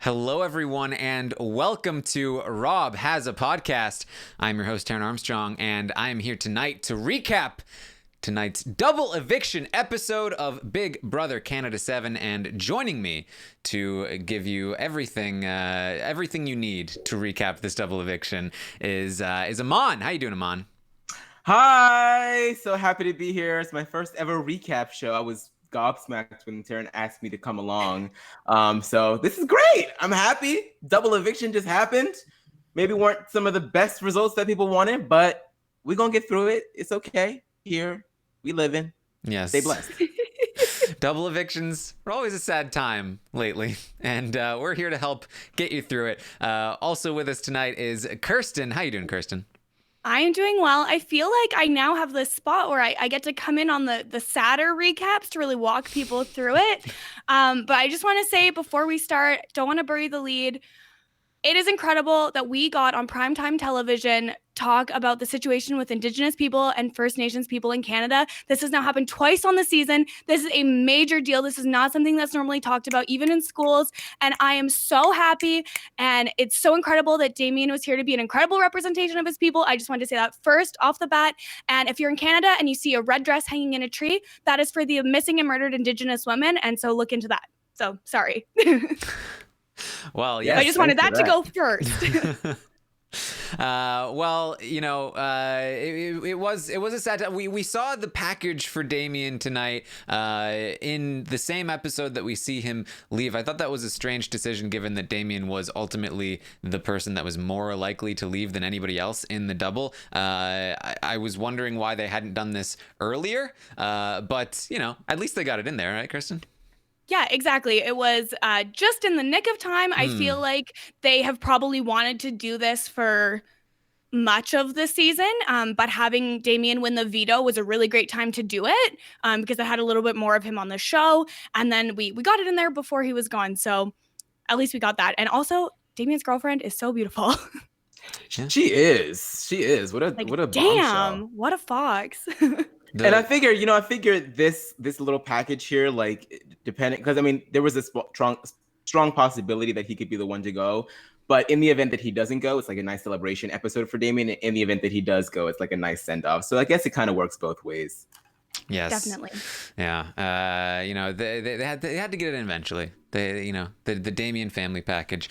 Hello, everyone, and welcome to Rob Has a Podcast. I'm your host, Taryn Armstrong, and I am here tonight to recap tonight's double eviction episode of Big Brother Canada 7, and joining me to give you everything you need to recap this double eviction is Aman. How you doing, Aman? Hi! So happy to be here. It's my first ever recap show. I was gobsmacked when Taryn asked me to come along. So this is great. I'm happy. Double eviction just happened. Maybe weren't some of the best results that people wanted, but we're going to get through it. It's okay. Here, we living. Yes. Stay blessed. Double evictions are always a sad time lately, and we're here to help get you through it. Also with us tonight is Kirsten. How you doing, Kirsten? I am doing well. I feel like I now have this spot where I get to come in on the sadder recaps to really walk people through it. But I just want to say before we start, don't want to bury the lead. It is incredible that we got on primetime television talk about the situation with Indigenous people and First Nations people in Canada. This has now happened twice on the season. This is a major deal. This is not something that's normally talked about, even in schools. And I am so happy. And it's so incredible that Damien was here to be an incredible representation of his people. I just wanted to say that first off the bat. And if you're in Canada and you see a red dress hanging in a tree, that is for the missing and murdered Indigenous women. And so look into that. So sorry. Well, yes, I just wanted that to go first. Well, you know, it was a sad time. We saw the package for Damien tonight in the same episode that we see him leave. I thought that was a strange decision, given that Damien was ultimately the person that was more likely to leave than anybody else in the double. I was wondering why they hadn't done this earlier, but you know, at least they got it in there, right, Kirsten? Yeah, exactly. It was just in the nick of time. I feel like they have probably wanted to do this for much of the season, but having Damien win the veto was a really great time to do it because I had a little bit more of him on the show. And then we got it in there before he was gone. So at least we got that. And also, Damien's girlfriend is so beautiful. She is. What a bombshell. Damn, what a fox. And I figure this little package here, like, depending, because I mean, there was a strong possibility that he could be the one to go. But in the event that he doesn't go, it's like a nice celebration episode for Damien. In the event that he does go, it's like a nice send off. So I guess it kind of works both ways. Yes, definitely. Yeah. You know, they had to get it in eventually. The Damien family package.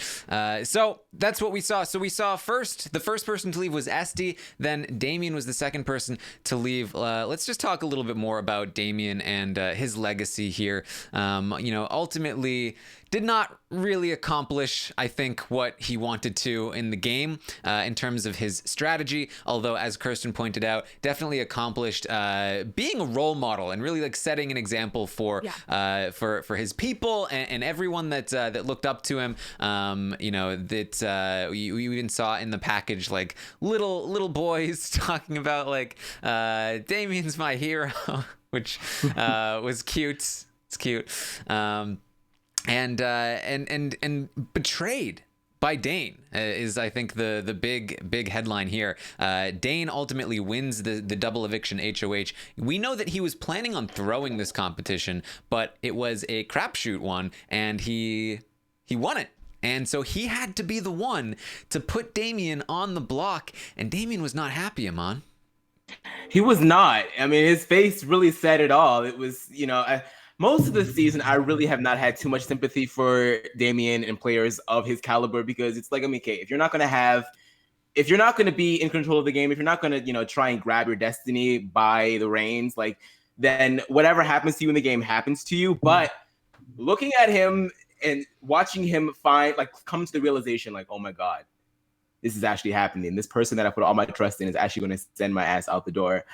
So that's what we saw. So we saw the first person to leave was Esty. Then Damien was the second person to leave. Let's just talk a little bit more about Damien and his legacy here. Ultimately did not really accomplish, I think, what he wanted to in the game in terms of his strategy. Although, as Kirsten pointed out, definitely accomplished being a role model and really like setting an example for his people and everyone that looked up to him. We even saw in the package like little boys talking about like Damien's my hero, which was cute. It's cute. And betrayed by Dane is, I think, the big headline here. Dane ultimately wins the double eviction HOH. We know that he was planning on throwing this competition, but it was a crapshoot one, and he won it. And so he had to be the one to put Damien on the block, and Damien was not happy, Aman. He was not. I mean, his face really said it all. It was, most of the season, I really have not had too much sympathy for Damien and players of his caliber, because it's like, I mean, okay, if you're not going to be in control of the game, if you're not going to, try and grab your destiny by the reins, like, then whatever happens to you in the game happens to you. But looking at him and watching him come to the realization, like, oh my God, this is actually happening. This person that I put all my trust in is actually going to send my ass out the door.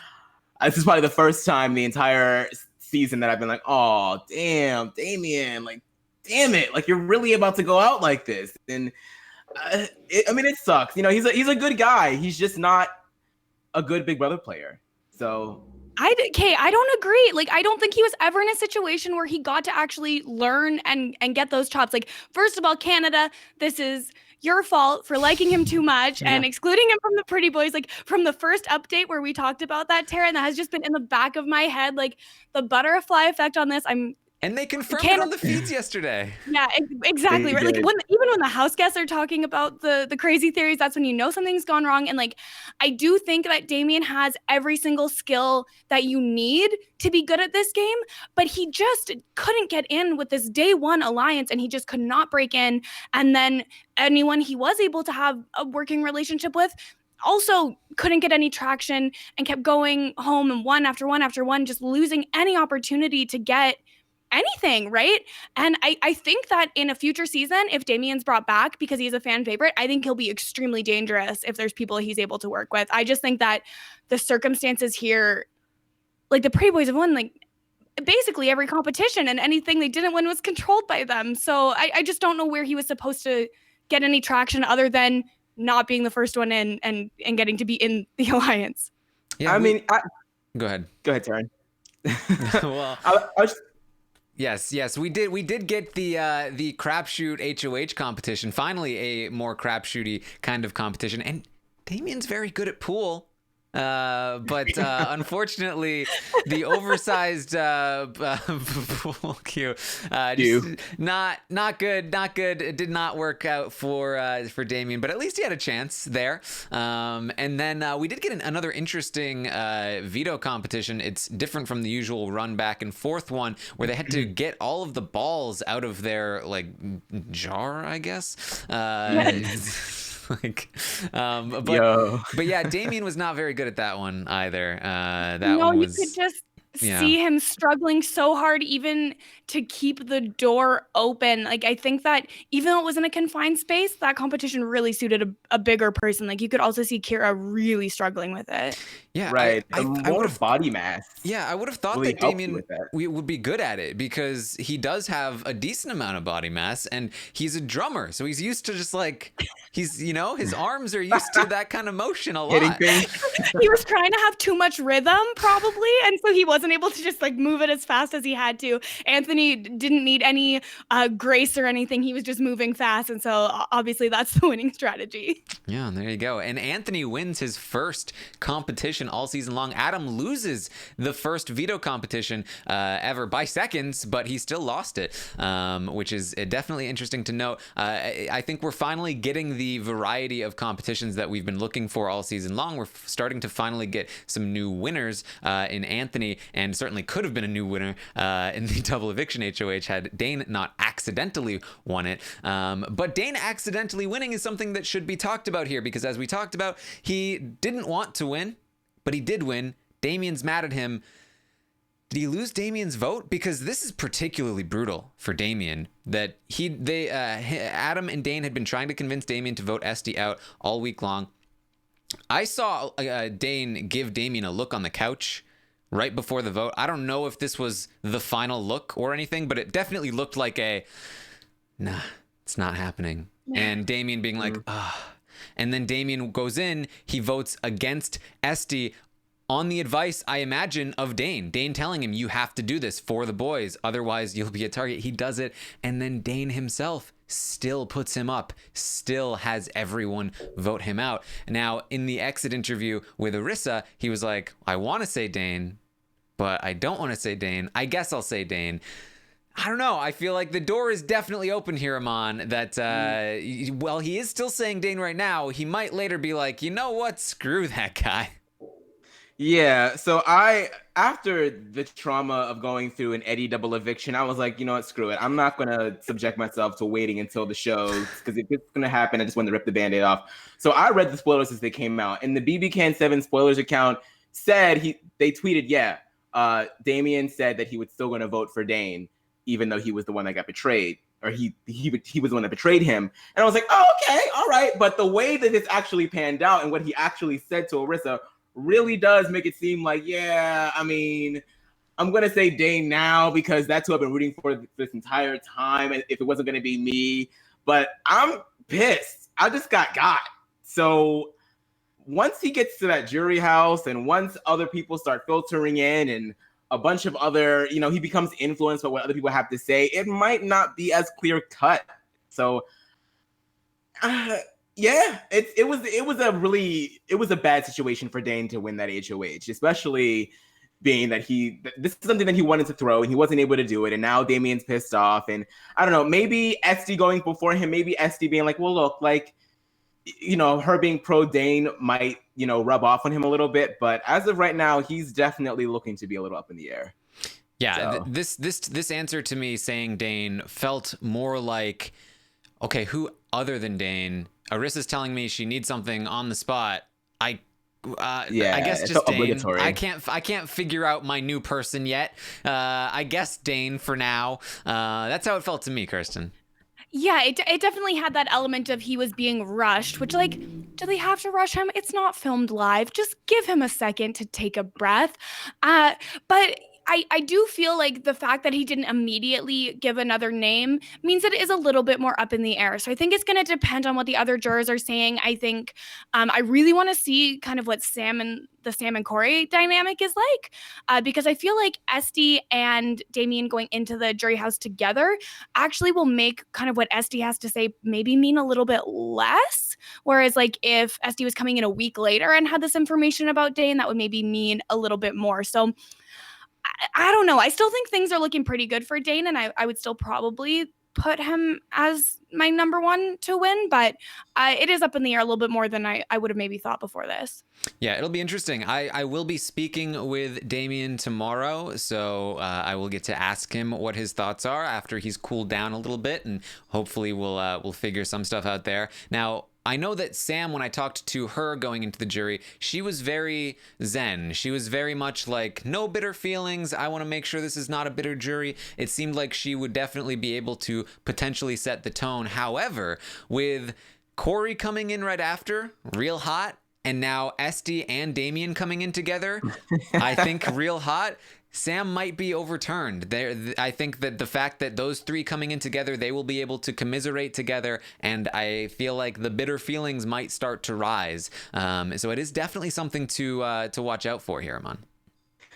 This is probably the first time the entire season that I've been like, oh, damn, Damien, like, damn it. Like, you're really about to go out like this. And it sucks. He's a good guy. He's just not a good Big Brother player. So I don't agree. Like, I don't think he was ever in a situation where he got to actually learn and get those chops. Like, first of all, Canada, this is your fault for liking him too much and excluding him from the Pretty Boys. Like, from the first update where we talked about that, Tara, and that has just been in the back of my head. Like, the butterfly effect on this, I'm And they confirmed it on the feeds yesterday. Yeah, exactly. Right. Like even when the house guests are talking about the crazy theories, that's when you know something's gone wrong. And like, I do think that Damien has every single skill that you need to be good at this game, but he just couldn't get in with this day one alliance, and he just could not break in. And then anyone he was able to have a working relationship with also couldn't get any traction and kept going home and one after one after one, just losing any opportunity to get anything, right? And I think that in a future season, if Damien's brought back because he's a fan favorite, I think he'll be extremely dangerous if there's people he's able to work with. I just think that the circumstances here, like the Prey Boys have won like basically every competition, and anything they didn't win was controlled by them. So I just don't know where he was supposed to get any traction other than not being the first one in and getting to be in the alliance. Yeah, go ahead. Go ahead, Taryn. Well, Yes, we did get the crapshoot HOH competition. Finally, a more crapshooty kind of competition, and Damien's very good at pool. But unfortunately, the oversized pool cue not good. It did not work out for Damien, but at least he had a chance there. And then we did get another interesting veto competition. It's different from the usual run back and forth one where they had to get all of the balls out of their like jar, I guess. But yeah, Damien was not very good at that one either. One was, you could just see him struggling so hard even to keep the door open. Like, I think that even though it was in a confined space, that competition really suited a bigger person. Like, you could also see Kira really struggling with it. Yeah, right. I would have body mass. Yeah, I would have thought really that Damien would be good at it because he does have a decent amount of body mass, and he's a drummer, so he's used to just like his arms are used to that kind of motion a lot. He was trying to have too much rhythm probably, and so he wasn't able to just like move it as fast as he had to. Anthony didn't need any grace or anything. He was just moving fast, and so obviously that's the winning strategy. Yeah, there you go. And Anthony wins his first competition all season long. Adam loses the first veto competition ever by seconds, but he still lost it, which is definitely interesting to note. I think we're finally getting the variety of competitions that we've been looking for all season long. We're starting to finally get some new winners in Anthony, and certainly could have been a new winner in the double eviction HOH had Dane not accidentally won it. But Dane accidentally winning is something that should be talked about here, because as we talked about, he didn't want to win, but he did win. Damien's mad at him. Did he lose Damien's vote? Because this is particularly brutal for Damien. That Adam and Dane had been trying to convince Damien to vote Esty out all week long. I saw Dane give Damien a look on the couch right before the vote. I don't know if this was the final look or anything, but it definitely looked like nah, it's not happening. And Damien being like, and then Damien goes in, he votes against Esty on the advice, I imagine, of Dane. Dane telling him, you have to do this for the boys, otherwise you'll be a target. He does it, and then Dane himself still puts him up, still has everyone vote him out. Now, in the exit interview with Arissa, he was like, I want to say Dane, but I don't want to say Dane. I guess I'll say Dane. I don't know. I feel like the door is definitely open here, Amon, that, well, he is still saying Dane right now. He might later be like, you know what? Screw that guy. Yeah, so after the trauma of going through an Eddie double eviction, I was like, you know what, screw it. I'm not going to subject myself to waiting until the show, because if it's going to happen, I just want to rip the Band-Aid off. So I read the spoilers as they came out, and the BB Can 7 spoilers account said, they tweeted, Damien said that he was still going to vote for Dane, even though he was the one that got betrayed, or he was the one that betrayed him. And I was like, oh, okay, all right. But the way that this actually panned out and what he actually said to Arissa really does make it seem like, I mean, I'm going to say Dane now because that's who I've been rooting for this entire time, if it wasn't going to be me. But I'm pissed. I just got. So once he gets to that jury house and once other people start filtering in and a bunch of other, he becomes influenced by what other people have to say, it might not be as clear cut. So it was a bad situation for Dane to win that HOH, especially being that this is something that he wanted to throw and he wasn't able to do it, and now Damien's pissed off, and I don't know, maybe Esty going before him, maybe Esty being like, well, look, like, you know, her being pro Dane might, you know, rub off on him a little bit, but as of right now, he's definitely looking to be a little up in the air. Yeah, So. this answer to me saying Dane felt more like, okay, who other than Dane? Arissa's telling me she needs something on the spot. I guess just Dane. Obligatory. I can't figure out my new person yet. I guess Dane for now. That's how it felt to me, Kirsten. Yeah, it definitely had that element of he was being rushed, which, like, do they have to rush him? It's not filmed live. Just give him a second to take a breath. But I do feel like the fact that he didn't immediately give another name means that it is a little bit more up in the air. So I think it's going to depend on what the other jurors are saying. I think I really want to see kind of what Sam and Corey dynamic is like, because I feel like Esty and Damien going into the jury house together actually will make kind of what Esty has to say maybe mean a little bit less. Whereas, like, if Esty was coming in a week later and had this information about Dane, that would maybe mean a little bit more. So I don't know. I still think things are looking pretty good for Dane, and I would still probably put him as my number one to win, but it is up in the air a little bit more than I would have maybe thought before this. Yeah, it'll be interesting. I will be speaking with Damien tomorrow, so I will get to ask him what his thoughts are after he's cooled down a little bit, and hopefully we'll figure some stuff out there. Now, I know that Sam, when I talked to her going into the jury, she was very zen. She was very much like, no bitter feelings. I want to make sure this is not a bitter jury. It seemed like she would definitely be able to potentially set the tone. However, with Corey coming in right after, real hot, and now Esty and Damien coming in together, I think real hot, Sam might be overturned. I think that the fact that those three coming in together, they will be able to commiserate together, and I feel like the bitter feelings might start to rise. So it is definitely something to watch out for here, Amon.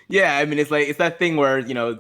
Yeah, I mean, it's that thing where, you know,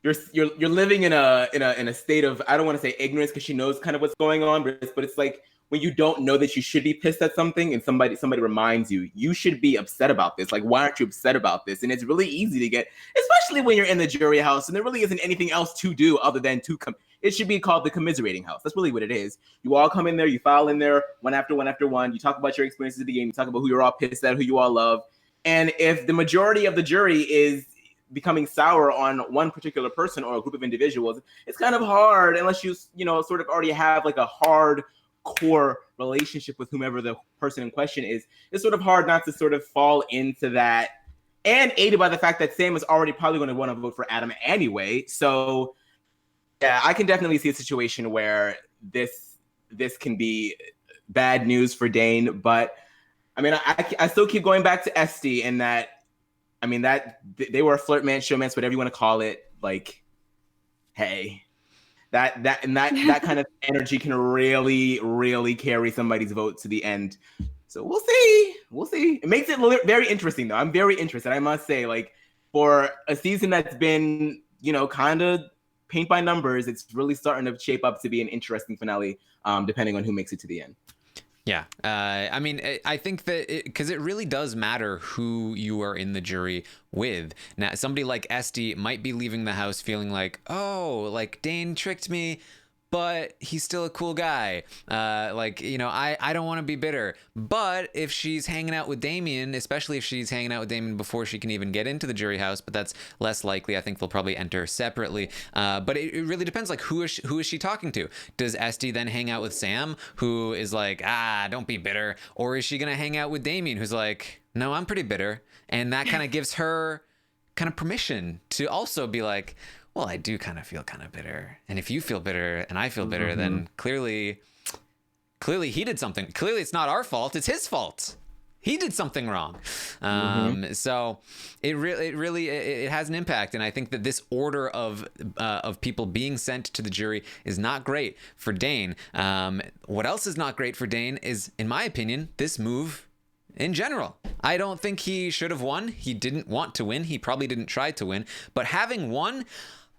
you're living in a state of, I don't want to say ignorance because she knows kind of what's going on, but it's like when you don't know that you should be pissed at something and somebody reminds you, you should be upset about this. Like, why aren't you upset about this? And it's really easy to get, especially when you're in the jury house and there really isn't anything else to do other than to come. It should be called the commiserating house. That's really what it is. You all come in there, you file in there one after one after one. You talk about your experiences of the game. You talk about who you're all pissed at, who you all love. And if the majority of the jury is becoming sour on one particular person or a group of individuals, it's kind of hard unless you sort of already have like a hard core relationship with whomever the person in question is. It's sort of hard not to sort of fall into that, and aided by the fact that Sam is already probably going to want to vote for Adam anyway. So yeah, I can definitely see a situation where this can be bad news for Dane. But I mean, I still keep going back to Esty, and that, I mean, that they were a flirt man, showmance, whatever you want to call it. Like, hey, that kind of energy can really, really carry somebody's vote to the end. So we'll see. It makes it very interesting, though. I'm very interested, I must say. Like, for a season that's been, you know, kind of paint by numbers, it's really starting to shape up to be an interesting finale, depending on who makes it to the end. Yeah. I mean, I think that because it really does matter who you are in the jury with. Now, somebody like Esty might be leaving the house feeling like, oh, like Dane tricked me, but he's still a cool guy. Like, you know, I don't want to be bitter. But if she's hanging out with Damien, especially if she's hanging out with Damien before she can even get into the jury house, but that's less likely. I think they'll probably enter separately. But it really depends, like, who is she talking to? Does Esty then hang out with Sam, who is like, don't be bitter? Or is she going to hang out with Damien, who's like, no, I'm pretty bitter? And that kind of gives her kind of permission to also be like, well, I do kind of feel kind of bitter. And if you feel bitter and I feel bitter, then clearly he did something. Clearly it's not our fault. It's his fault. He did something wrong. So it really has an impact. And I think that this order of people being sent to the jury is not great for Dane. What else is not great for Dane is, in my opinion, this move in general. I don't think he should have won. He didn't want to win. He probably didn't try to win. But having won,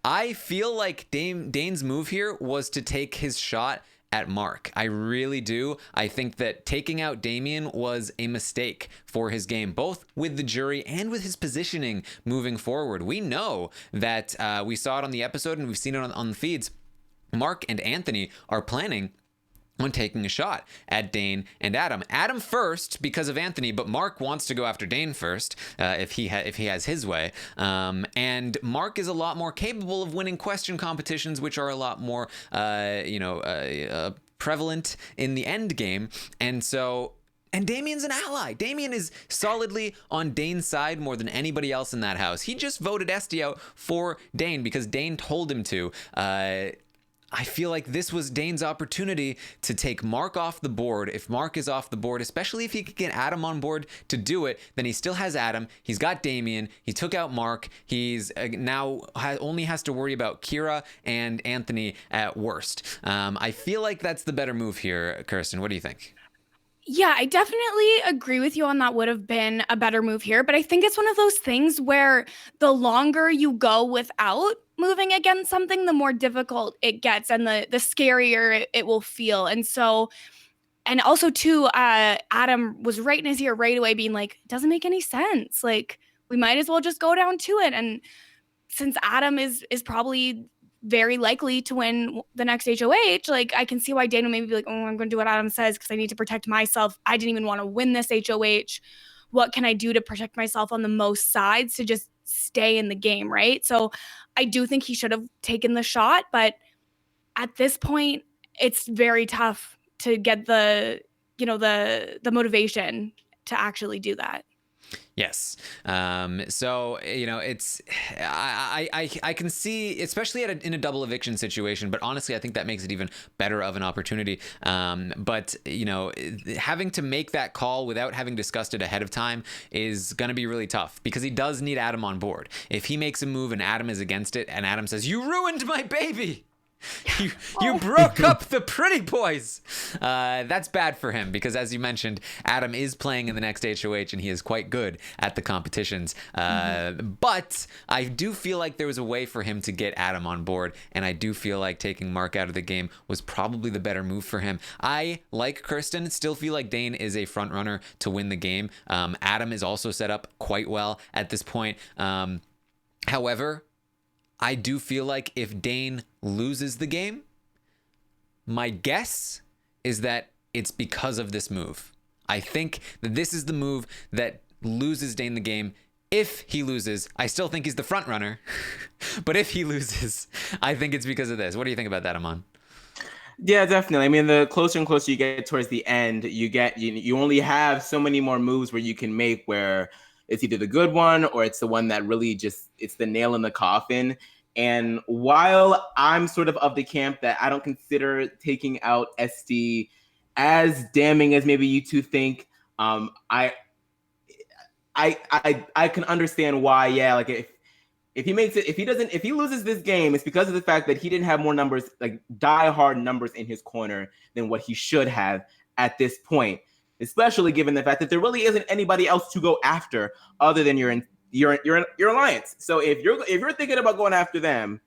I feel like Dane's move here was to take his shot at Mark. I really do. I think that taking out Damien was a mistake for his game, both with the jury and with his positioning moving forward. We know that we saw it on the episode and we've seen it on the feeds. Mark and Anthony are planning on taking a shot at Dane and Adam. Adam first because of Anthony, but Mark wants to go after Dane first if he has his way. And Mark is a lot more capable of winning question competitions, which are a lot more prevalent in the Endgame. And Damien's an ally. Damien is solidly on Dane's side more than anybody else in that house. He just voted Esty out for Dane because Dane told him to. I feel like this was Dane's opportunity to take Mark off the board. If Mark is off the board, especially if he could get Adam on board to do it, then he still has Adam. He's got Damien. He took out Mark. He's now only has to worry about Kira and Anthony at worst. I feel like that's the better move here, Kirsten. What do you think? Yeah, I definitely agree with you on that would have been a better move here. But I think it's one of those things where the longer you go without moving against something, the more difficult it gets and the scarier it will feel. And so, and also too, Adam was right in his ear right away being like, it doesn't make any sense. Like, we might as well just go down to it. And since Adam is probably very likely to win the next HOH, like, I can see why Dane would maybe be like, oh, I'm going to do what Adam says because I need to protect myself. I didn't even want to win this HOH. What can I do to protect myself on the most sides to just stay in the game, right? So I do think he should have taken the shot, but at this point, it's very tough to get the motivation to actually do that. Yes. So, it's, I can see, especially in a double eviction situation, but honestly, I think that makes it even better of an opportunity. But having to make that call without having discussed it ahead of time is going to be really tough because he does need Adam on board. If he makes a move and Adam is against it and Adam says, "You ruined my baby. You broke up the pretty boys." That's bad for him because, as you mentioned, Adam is playing in the next HOH and he is quite good at the competitions. But I do feel like there was a way for him to get Adam on board, and I do feel like taking Mark out of the game was probably the better move for him. I, like Kirsten, still feel like Dane is a front runner to win the game. Adam is also set up quite well at this point. However, I do feel like if Dane loses the game, my guess is that it's because of this move. I think that this is the move that loses Dane the game. If he loses, I still think he's the front runner. But if he loses, I think it's because of this. What do you think about that, Aman? Yeah, definitely. I mean, the closer and closer you get towards the end, you only have so many more moves where you can make where it's either the good one or it's the one that really it's the nail in the coffin. And while I'm sort of the camp that I don't consider taking out SD as damning as maybe you two think, I can understand why. Yeah, like if he loses this game, it's because of the fact that he didn't have more numbers, like die-hard numbers in his corner than what he should have at this point. Especially given the fact that there really isn't anybody else to go after other than your alliance. So if you're thinking about going after them,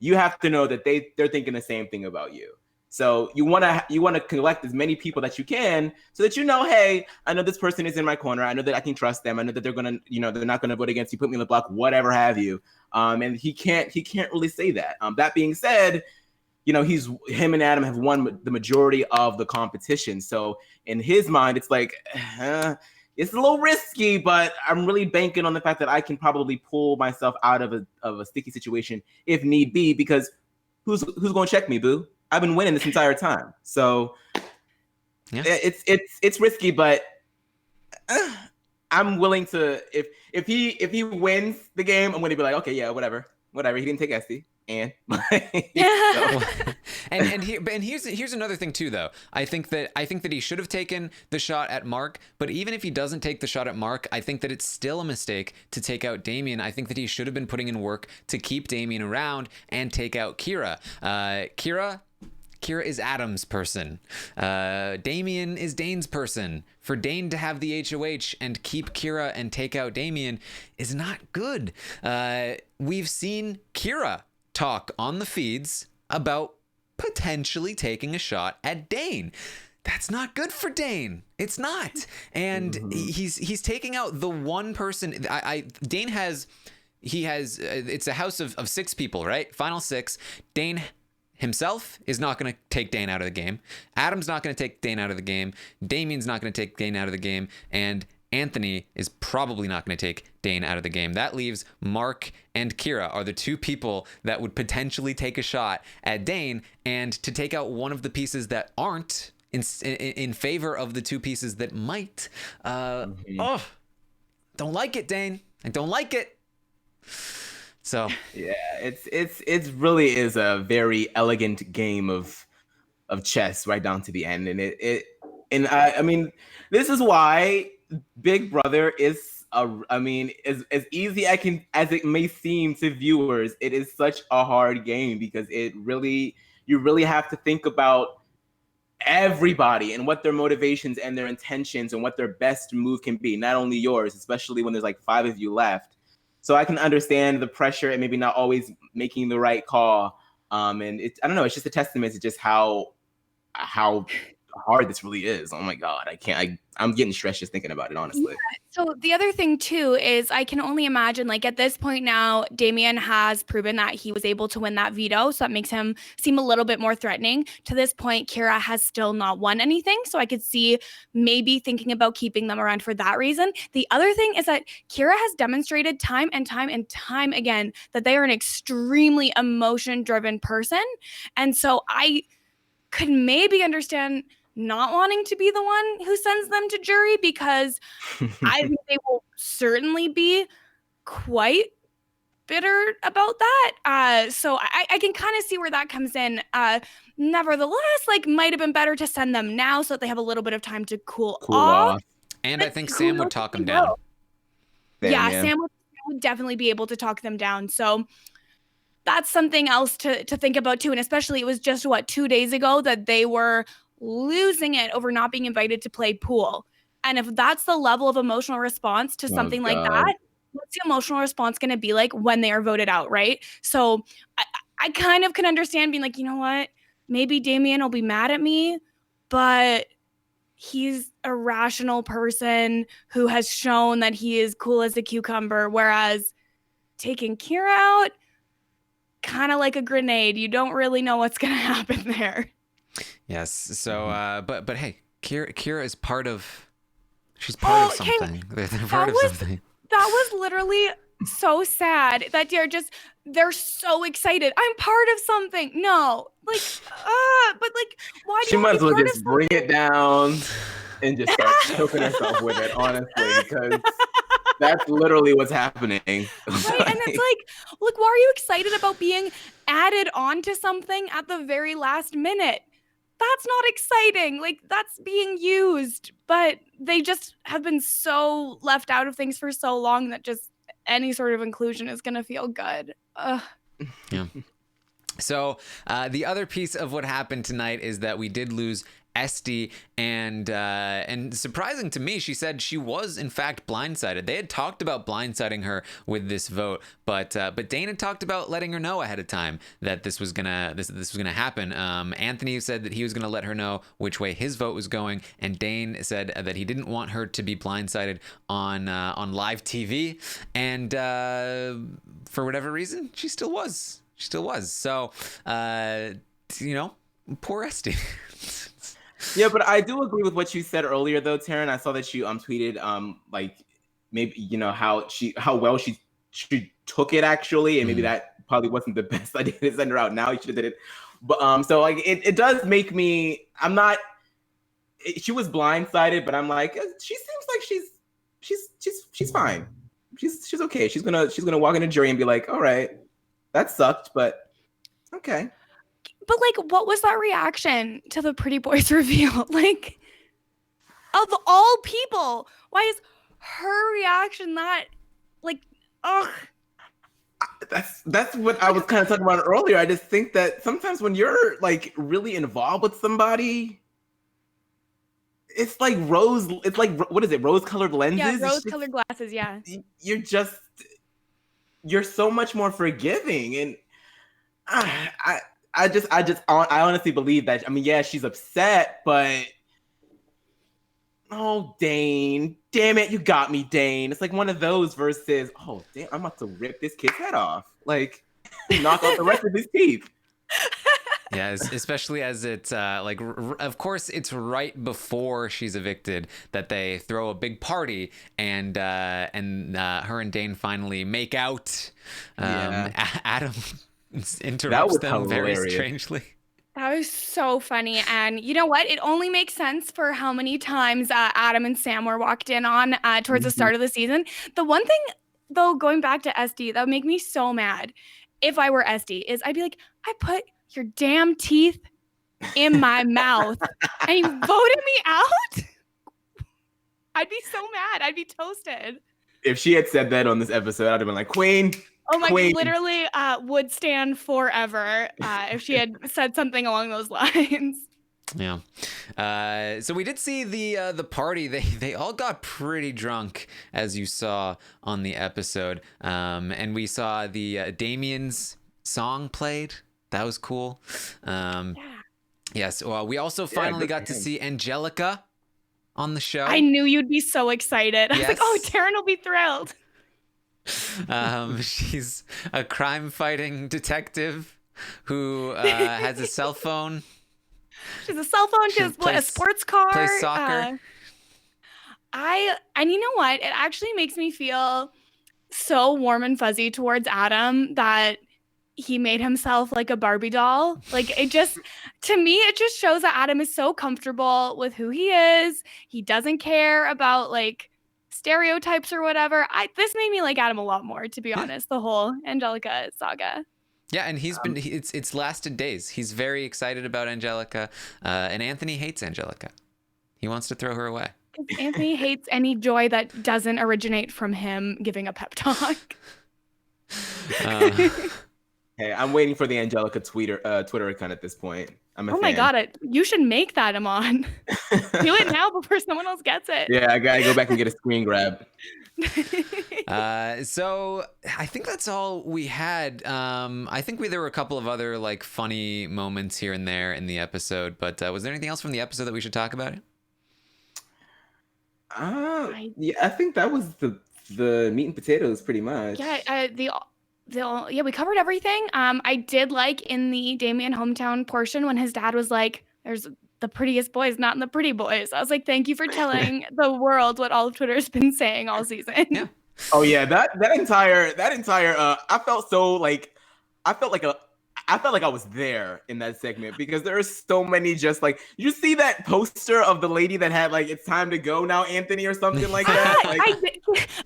you have to know that they're thinking the same thing about you. So you want to collect as many people that you can so that hey, I know this person is in my corner. I know that I can trust them. I know that they're gonna, they're not gonna vote against you, put me in the block, whatever have you. And he can't really say that. That being said, him and Adam have won the majority of the competition. So in his mind, it's like, it's a little risky, but I'm really banking on the fact that I can probably pull myself out of a sticky situation if need be, because who's going to check me, boo? I've been winning this entire time. So yeah. It's risky, but I'm willing to, if he wins the game, I'm going to be like, okay, yeah, whatever. He didn't take SD. And here's another thing too, though. I think that he should have taken the shot at Mark, but even if he doesn't take the shot at Mark, I think that it's still a mistake to take out Damien. I think that he should have been putting in work to keep Damien around and take out Kira. Kira is Adam's person. Damien is Dane's person. For Dane to have the HOH and keep Kira and take out Damien is not good. We've seen Kira talk on the feeds about potentially taking a shot at Dane. That's not good for Dane. It's not. And he's taking out the one person. Dane has, it's a house of 6 people, right? Final 6. Dane himself is not going to take Dane out of the game. Adam's not going to take Dane out of the game. Damien's not going to take Dane out of the game. And Anthony is probably not going to take Dane out of the game. That leaves Mark and Kira are the 2 people that would potentially take a shot at Dane. And to take out one of the pieces that aren't in favor of the 2 pieces that might. Don't like it, Dane. I don't like it. So yeah, it's really is a very elegant game of chess right down to the end, and I mean, this is why Big Brother is as easy as it may seem to viewers, it is such a hard game because you really have to think about everybody and what their motivations and their intentions and what their best move can be, not only yours, especially when there's like 5 of you left. So I can understand the pressure and maybe not always making the right call. And I don't know, it's just a testament to just how hard this really is. Oh my God, I'm getting stressed just thinking about it, honestly. Yeah. So the other thing too is I can only imagine, like, at this point now, Damien has proven that he was able to win that veto. So that makes him seem a little bit more threatening. To this point, Kira has still not won anything. So I could see maybe thinking about keeping them around for that reason. The other thing is that Kira has demonstrated time and time again that they are an extremely emotion-driven person. And so I could maybe understand not wanting to be the one who sends them to jury, because I think they will certainly be quite bitter about that. So I can kind of see where that comes in. Nevertheless, like, might have been better to send them now so that they have a little bit of time to cool off. And I think Sam would talk them down. Sam would definitely be able to talk them down. So that's something else to think about too. And especially, it was just 2 days ago that they were losing it over not being invited to play pool. And if that's the level of emotional response to something like that, what's the emotional response going to be like when they are voted out, right? So I kind of can understand being like, you know what, maybe Damien will be mad at me, but he's a rational person who has shown that he is cool as a cucumber, whereas taking Kira out, kind of like a grenade. You don't really know what's going to happen there. Yes. So, but hey, Kira is part of. She's part of something. They're part of something. That was literally so sad that they're so excited. I'm part of something. No, like, but like, why do she you might as well just something? Bring it down and just start choking herself with it, honestly, because that's literally what's happening. Right, and it's like, look, why are you excited about being added onto something at the very last minute? That's not exciting. Like, that's being used. But they just have been so left out of things for so long that just any sort of inclusion is going to feel good. Yeah. So the other piece of what happened tonight is that we did lose Esty, and surprising to me, she said she was in fact blindsided. They had talked about blindsiding her with this vote, but Dane had talked about letting her know ahead of time that this was gonna happen. Anthony said that he was gonna let her know which way his vote was going, and Dane said that he didn't want her to be blindsided on live TV, and for whatever reason, she still was. So poor Esty. Yeah, but I do agree with what you said earlier, though, Taryn. I saw that you tweeted like maybe how well she took it actually, and maybe that probably wasn't the best idea to send her out now. You should have did it, but so like it does make me. I'm not. She was blindsided, but I'm like, she seems like she's fine. She's okay. She's gonna walk in a jury and be like, all right, that sucked, but okay. But like, what was that reaction to the Pretty Boys reveal? Like, of all people, why is her reaction that, like, ugh? That's what I was kind of talking about earlier. I just think that sometimes when you're like really involved with somebody, it's like what is it? Rose-colored lenses? Yeah, rose-colored glasses. Yeah. You're so much more forgiving, and I honestly believe that. I mean, yeah, she's upset, but oh, Dane, damn it, you got me, Dane. It's like one of those versus, oh, damn, I'm about to rip this kid's head off, like knock out the rest of his teeth. Yeah, especially as it's of course, it's right before she's evicted that they throw a big party, and her and Dane finally make out. Adam interrupts them very strangely. That was so funny. And you know what? It only makes sense for how many times Adam and Sam were walked in on towards the start of the season. The one thing, though, going back to SD, that would make me so mad if I were SD, is I'd be like, I put your damn teeth in my mouth and you voted me out? I'd be so mad. I'd be toasted. If she had said that on this episode, I'd have been like, Queen. Oh my Queen. God, literally would stand forever if she had said something along those lines. Yeah. So we did see the party. They all got pretty drunk, as you saw on the episode. And we saw the Damien's song played. That was cool. Yeah. Yes. Well, we also finally got to see Angelica on the show. I knew you'd be so excited. I was like, oh, Taryn will be thrilled. She's a crime-fighting detective who has a cell phone. She has a cell phone. She has a sports car. Plays soccer. And you know what? It actually makes me feel so warm and fuzzy towards Adam that he made himself like a Barbie doll. Like it just, to me, it just shows that Adam is so comfortable with who he is. He doesn't care about like stereotypes or whatever. This made me like Adam a lot more, to be honest, the whole Angelica saga. Yeah, and it's lasted days. He's very excited about Angelica, and Anthony hates Angelica. He wants to throw her away. Anthony hates any joy that doesn't originate from him giving a pep talk. Hey, I'm waiting for the Angelica Twitter account at this point. I'm a fan. My God, you should make that, Amon. Do it now before someone else gets it. Yeah, I gotta go back and get a screen grab. So I think that's all we had. I think there were a couple of other like funny moments here and there in the episode, but was there anything else from the episode that we should talk about? Yeah, I think that was the meat and potatoes pretty much. Yeah, we covered everything. I did like in the Damien hometown portion when his dad was like, there's the prettiest boys, not in the pretty boys. I was like, thank you for telling the world what all of Twitter has been saying all season. Yeah. Oh yeah, that entire I felt like I was there in that segment because there are so many just like, you see that poster of the lady that had like, it's time to go now, Anthony, or something like that? Like,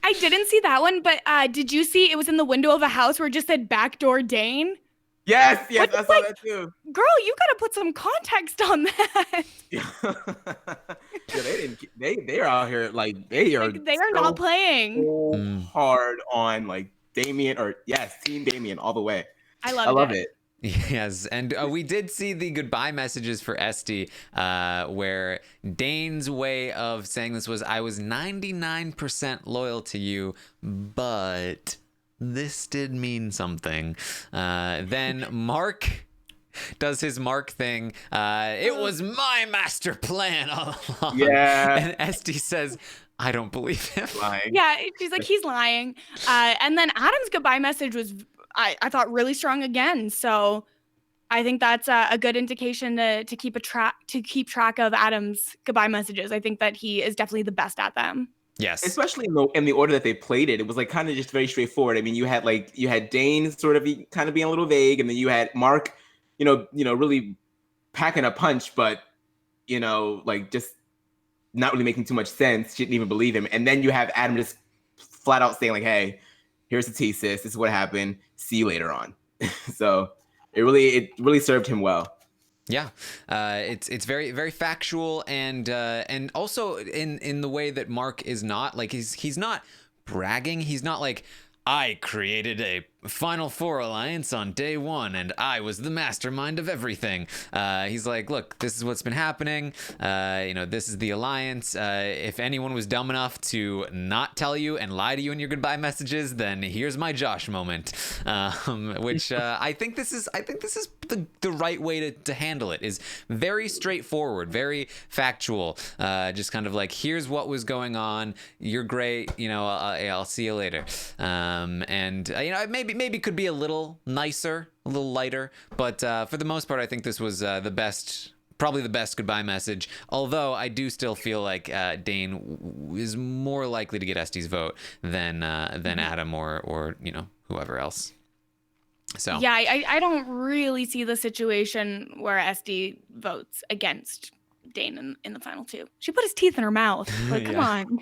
I didn't see that one, but did you see it was in the window of a house where it just said backdoor Dane? Yes, I saw that too. Girl, you gotta put some context on that. Yeah, they're out here like they are not playing so hard on like Damien Team Damien all the way. I love it. Yes, and we did see the goodbye messages for Esty, where Dane's way of saying this was, I was 99% loyal to you, but this did mean something. Then Mark does his Mark thing. It was my master plan all along. Yeah. And Esty says, I don't believe him. Lying. Yeah, she's like, he's lying. And then Adam's goodbye message was, I thought, really strong again. So I think that's a good indication to keep track of Adam's goodbye messages. I think that he is definitely the best at them. Yes, especially in the order that they played it. It was like kind of just very straightforward. I mean, you had Dane sort of kind of being a little vague, and then you had Mark, really packing a punch, but like just not really making too much sense. She didn't even believe him, and then you have Adam just flat out saying like, "Hey, here's the tea, sis. This is what happened. See you later on." So it really served him well. Yeah, it's very, very factual, and also in the way that Mark is not like he's not bragging. He's not like, I created a Final Four alliance on day one, and I was the mastermind of everything. He's like, look, this is what's been happening. This is the alliance. If anyone was dumb enough to not tell you and lie to you in your goodbye messages, then here's my Josh moment. Which I think this is the right way to handle it. Is very straightforward, very factual. Just kind of like, here's what was going on. You're great. I'll see you later. Maybe could be a little nicer, a little lighter, but for the most part, I think this was probably the best goodbye message. Although I do still feel like Dane is more likely to get Este's vote than Adam or whoever else. So yeah, I don't really see the situation where Este votes against Dane in the final two. She put his teeth in her mouth. Like, come on.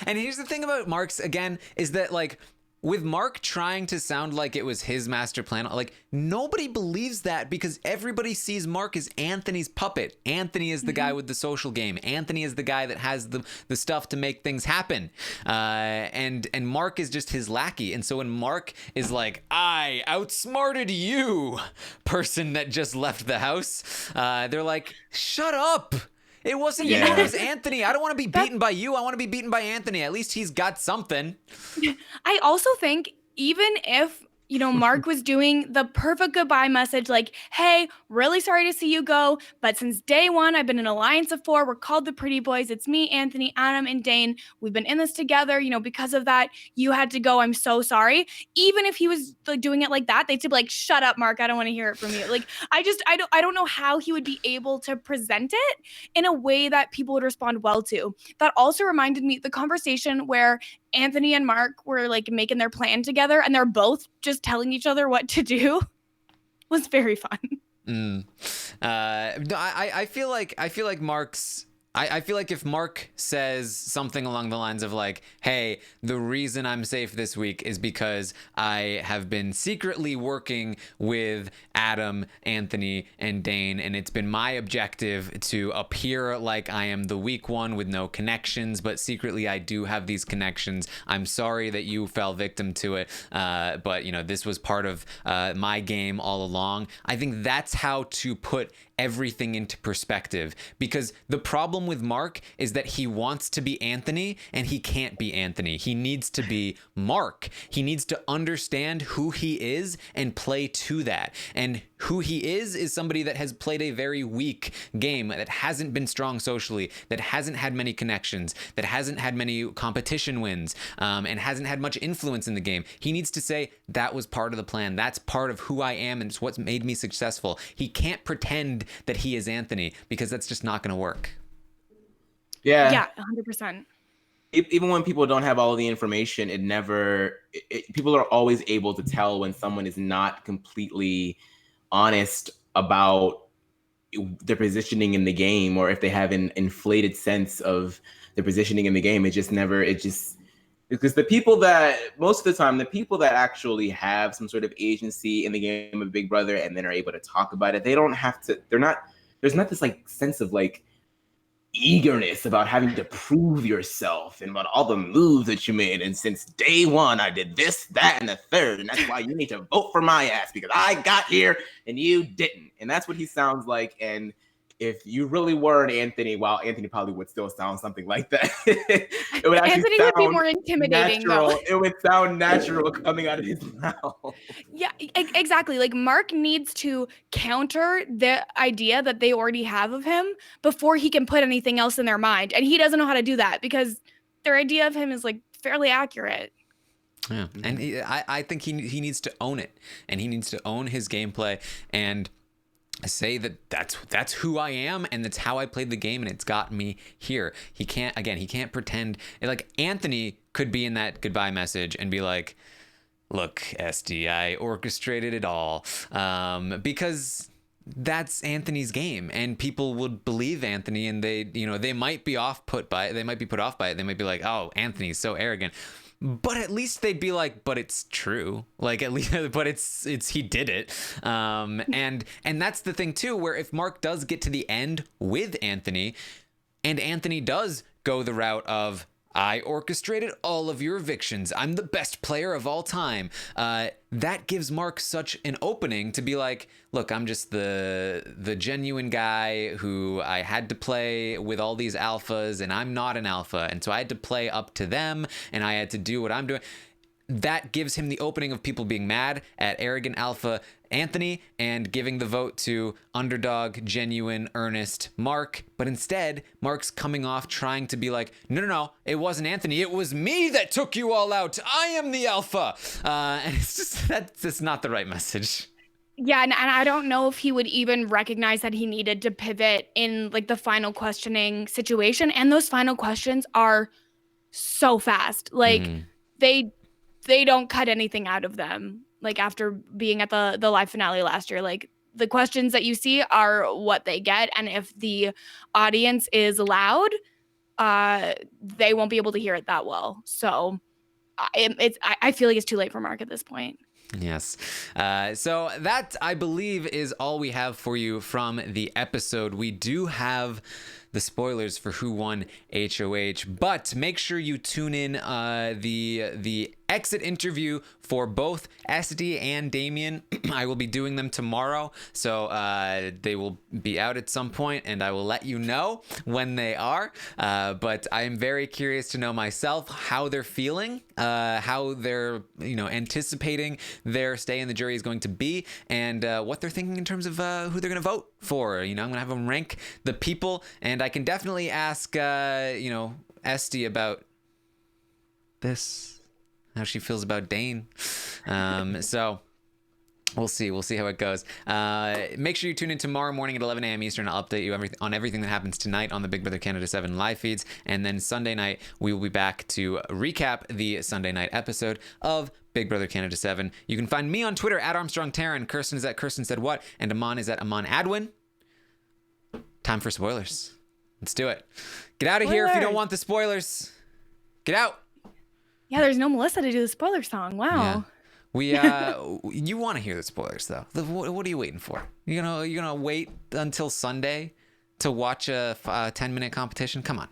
And here's the thing about Mark's, again, is that, like, with Mark trying to sound like it was his master plan, like, nobody believes that because everybody sees Mark as Anthony's puppet. Anthony is the guy with the social game. Anthony is the guy that has the stuff to make things happen. And Mark is just his lackey. And so when Mark is like, I outsmarted you, person that just left the house, they're like, shut up. It wasn't you, it was Anthony. I don't want to be beaten by you. I want to be beaten by Anthony. At least he's got something. I also think even if, Mark was doing the perfect goodbye message, like, hey, really sorry to see you go, but since day one, I've been an alliance of 4. We're called the Pretty Boys. It's me, Anthony, Adam, and Dane. We've been in this together. Because of that, you had to go. I'm so sorry. Even if he was like doing it like that, they'd be like, shut up, Mark. I don't want to hear it from you. Like, I don't know how he would be able to present it in a way that people would respond well to. That also reminded me the conversation where Anthony and Mark were like making their plan together and they're both just telling each other what to do was very fun. I feel like Mark's I feel like if Mark says something along the lines of like, hey, the reason I'm safe this week is because I have been secretly working with Adam, Anthony, and Dane, and it's been my objective to appear like I am the weak one with no connections, but secretly I do have these connections. I'm sorry that you fell victim to it, but this was part of my game all along. I think that's how to put everything into perspective, because the problem with Mark is that he wants to be Anthony and he can't be Anthony. He needs to be Mark. He needs to understand who he is and play to that. And who he is somebody that has played a very weak game, that hasn't been strong socially, that hasn't had many connections, that hasn't had many competition wins, and hasn't had much influence in the game. He needs to say, that was part of the plan. That's part of who I am and it's what's made me successful. He can't pretend that he is Anthony, because that's just not going to work. Yeah, 100%. Even when people don't have all the information, people are always able to tell when someone is not completely honest about their positioning in the game, or if they have an inflated sense of their positioning in the game. Because most of the time, the people that actually have some sort of agency in the game of Big Brother and then are able to talk about it, there's not this like sense of like eagerness about having to prove yourself and about all the moves that you made. And since day one, I did this, that, and the third. And that's why you need to vote for my ass, because I got here and you didn't. And that's what he sounds like. And if you really were an Anthony, well, Anthony probably would still sound something like that. It would Anthony would be more intimidating, though. It would sound natural coming out of his mouth. Yeah, exactly. Like, Mark needs to counter the idea that they already have of him before he can put anything else in their mind. And he doesn't know how to do that because their idea of him is like fairly accurate. Yeah, and I think he needs to own it, and he needs to own his gameplay and say that's who I am and that's how I played the game and it's got me here. He can't pretend. Like, Anthony could be in that goodbye message and be like, look, SD, I orchestrated it all, because that's Anthony's game, and people would believe Anthony, and they might be put off by it. They might be like, oh, Anthony's so arrogant. But at least they'd be like, but it's true. Like, at least, but it's he did it. And that's the thing too, where if Mark does get to the end with Anthony, and Anthony does go the route of, I orchestrated all of your evictions. I'm the best player of all time. That gives Mark such an opening to be like, look, I'm just the genuine guy who I had to play with all these alphas, and I'm not an alpha. And so I had to play up to them, and I had to do what I'm doing. That gives him the opening of people being mad at arrogant alpha Anthony and giving the vote to underdog, genuine, earnest Mark. But instead, Mark's coming off trying to be like, no, it wasn't Anthony. It was me that took you all out. I am the alpha. And it's just, that's just not the right message. Yeah, and I don't know if he would even recognize that he needed to pivot in like the final questioning situation. And those final questions are so fast. Like they don't cut anything out of them. Like after being at the live finale last year, like the questions that you see are what they get. And if the audience is loud, they won't be able to hear it that well. So I feel like it's too late for Mark at this point. Yes. So that, I believe, is all we have for you from the episode. We do have the spoilers for who won HOH, but make sure you tune in the exit interview for both SD and Damien. I will be doing them tomorrow, so they will be out at some point, and I will let you know when they are. But I am very curious to know myself how they're feeling, how they're anticipating their stay in the jury is going to be, and what they're thinking in terms of who they're going to vote for. I'm going to have them rank the people, and I can definitely ask Esty about this, how she feels about Dane. So we'll see how it goes. Make sure you tune in tomorrow morning at 11 a.m. Eastern. I'll update you on everything that happens tonight on the Big Brother Canada 7 live feeds. And then Sunday night, we will be back to recap the Sunday night episode of Big Brother Canada 7. You can find me on Twitter at Armstrong Taryn. Kirsten is at Kirsten Said What. And Amon is at Amon Adwin. Time for spoilers. Let's do it. Get out of here if you don't want the spoilers. Get out. Yeah, there's no Melissa to do the spoiler song. Wow. Yeah. You want to hear the spoilers though. What are you waiting for? You're gonna wait until Sunday to watch a 10-minute competition? Come on.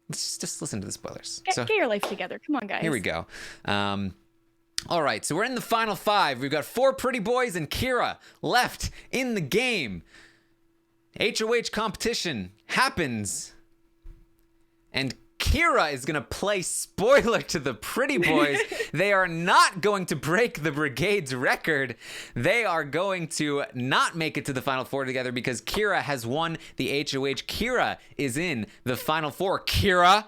Let's just listen to the spoilers. Get your life together. Come on, guys. Here we go. All right, so we're in the final 5. We've got 4 pretty boys and Kira left in the game. HOH competition happens, and Kira is going to play spoiler to the pretty boys. They are not going to break the brigade's record. They are going to not make it to the final 4 together because Kira has won the HOH. Kira is in the final 4. Kira,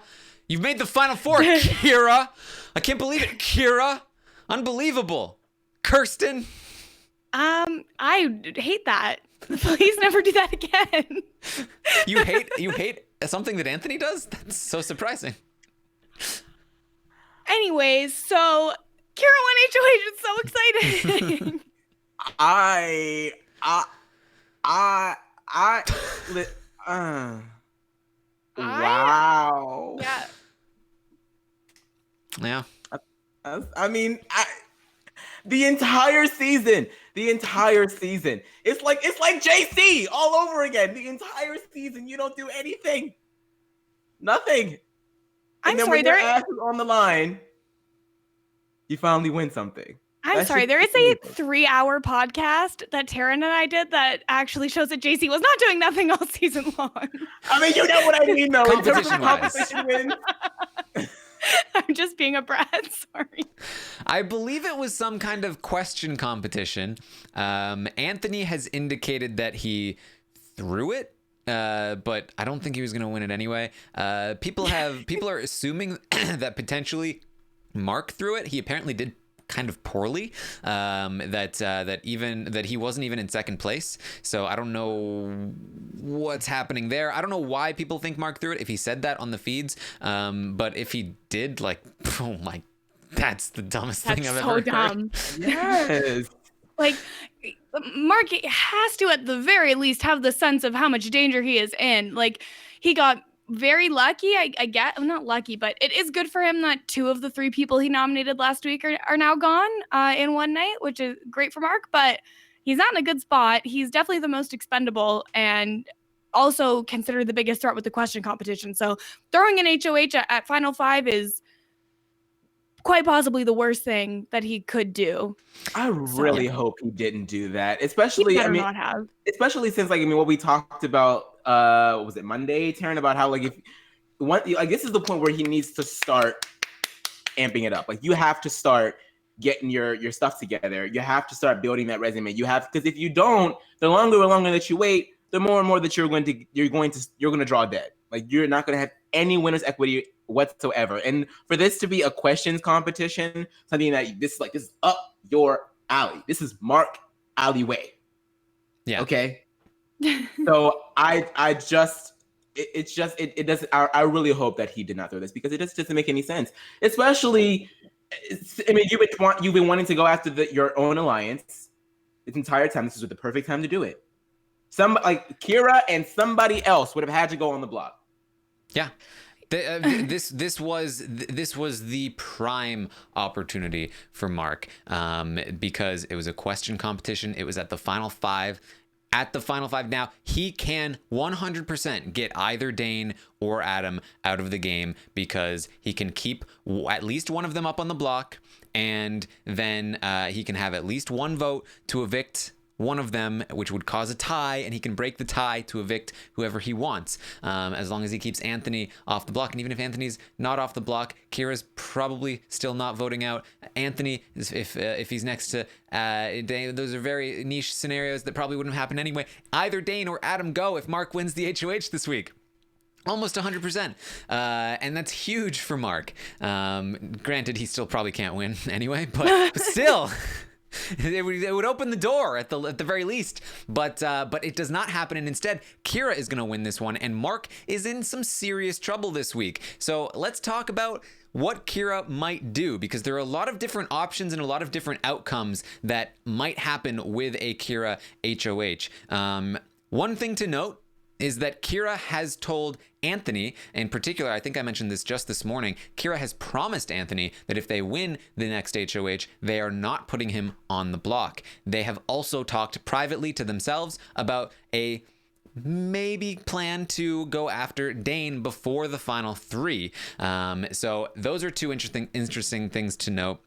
you've made the final 4. Kira, I can't believe it. Kira, unbelievable. Kirsten, I hate that. Please never do that again. You hate something that Anthony does? That's so surprising. Anyways, so Kira won HOH. It's so exciting. Wow. Yeah. I mean, the entire season. It's like JC all over again. The entire season, you don't do anything. Nothing. I'm sorry, when your ass is on the line, you finally win something. I'm sorry, there is a 3-hour podcast that Taryn and I did that actually shows that JC was not doing nothing all season long. I mean, you know what I mean, though. Competition wins. I'm just being a brat, sorry. I believe it was some kind of question competition. Anthony has indicated that he threw it, but I don't think he was going to win it anyway. People are assuming that potentially Mark threw it. He apparently did kind of poorly, that he wasn't even in second place. So I don't know what's happening there. I don't know why people think Mark threw it if he said that on the feeds. But if he did, like, oh my, that's the dumbest thing I've ever heard. Yes. Like, Mark has to at the very least have the sense of how much danger he is in. Like, he got very lucky, I get. I'm not lucky, but it is good for him that 2 of the 3 people he nominated last week are now gone in one night, which is great for Mark, but he's not in a good spot. He's definitely the most expendable, and also considered the biggest threat with the question competition. So throwing an HOH at Final 5 is quite possibly the worst thing that he could do. I really hope he didn't do that, He especially, better not have. especially since, like, I mean, what we talked about, what was it, Monday, Taryn, about how, like, if one, like, this is the point where he needs to start amping it up. Like, you have to start getting your stuff together. You have to start building that resume. You have, because if you don't, the longer that you wait, the more and more that you're going to draw dead. Like, you're not going to have any winner's equity whatsoever. And for this to be a questions competition, something that this is up your alley. This is Mark alleyway. Yeah. Okay. So I just it doesn't. I really hope that he did not throw this, because it just doesn't make any sense. Especially, I mean, you've been wanting to go after your own alliance this entire time. This is the perfect time to do it. Like Kira and somebody else would have had to go on the block. Yeah. This was the prime opportunity for Mark, because it was a question competition. It was at the final five. At the final five now, he can 100% get either Dane or Adam out of the game, because he can keep at least one of them up on the block, and then he can have at least one vote to evict one of them, which would cause a tie, and he can break the tie to evict whoever he wants, as long as he keeps Anthony off the block. And even if Anthony's not off the block, Kira's probably still not voting out Anthony if he's next to Dane. Those are very niche scenarios that probably wouldn't happen anyway. Either Dane or Adam go if Mark wins the HOH this week. Almost 100%. And that's huge for Mark. Granted, he still probably can't win anyway, but still... It would open the door at the very least, but it does not happen, and instead Kira is going to win this one, and Mark is in some serious trouble this week. So let's talk about what Kira might do, because there are a lot of different options and a lot of different outcomes that might happen with a Kira HOH. One thing to note is that Kira has told Anthony, in particular, I think I mentioned this just this morning, Kira has promised Anthony that if they win the next HOH, they are not putting him on the block. They have also talked privately to themselves about a maybe plan to go after Dane before the final three. So those are two interesting things to note.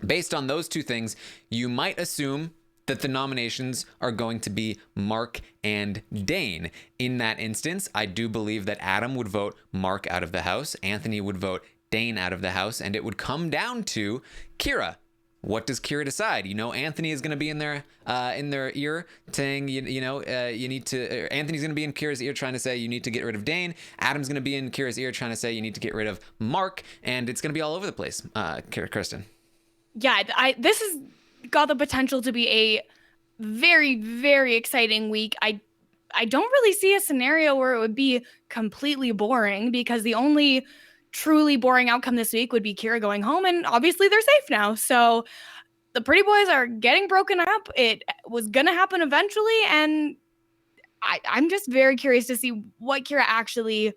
Based on those two things, you might assume that the nominations are going to be Mark and Dane. In that instance, I do believe that Adam would vote Mark out of the house, Anthony would vote Dane out of the house, and it would come down to Kira. What does Kira decide? You know, Anthony is going to be in their ear saying, you need to. Anthony's going to be in Kira's ear trying to say you need to get rid of Dane. Adam's going to be in Kira's ear trying to say you need to get rid of Mark, and it's going to be all over the place. Kristen. Yeah, this is got the potential to be a very, very exciting week. I don't really see a scenario where it would be completely boring, because the only truly boring outcome this week would be Kira going home, and obviously they're safe now. So the pretty boys are getting broken up. It was gonna happen eventually, and I'm just very curious to see what Kira actually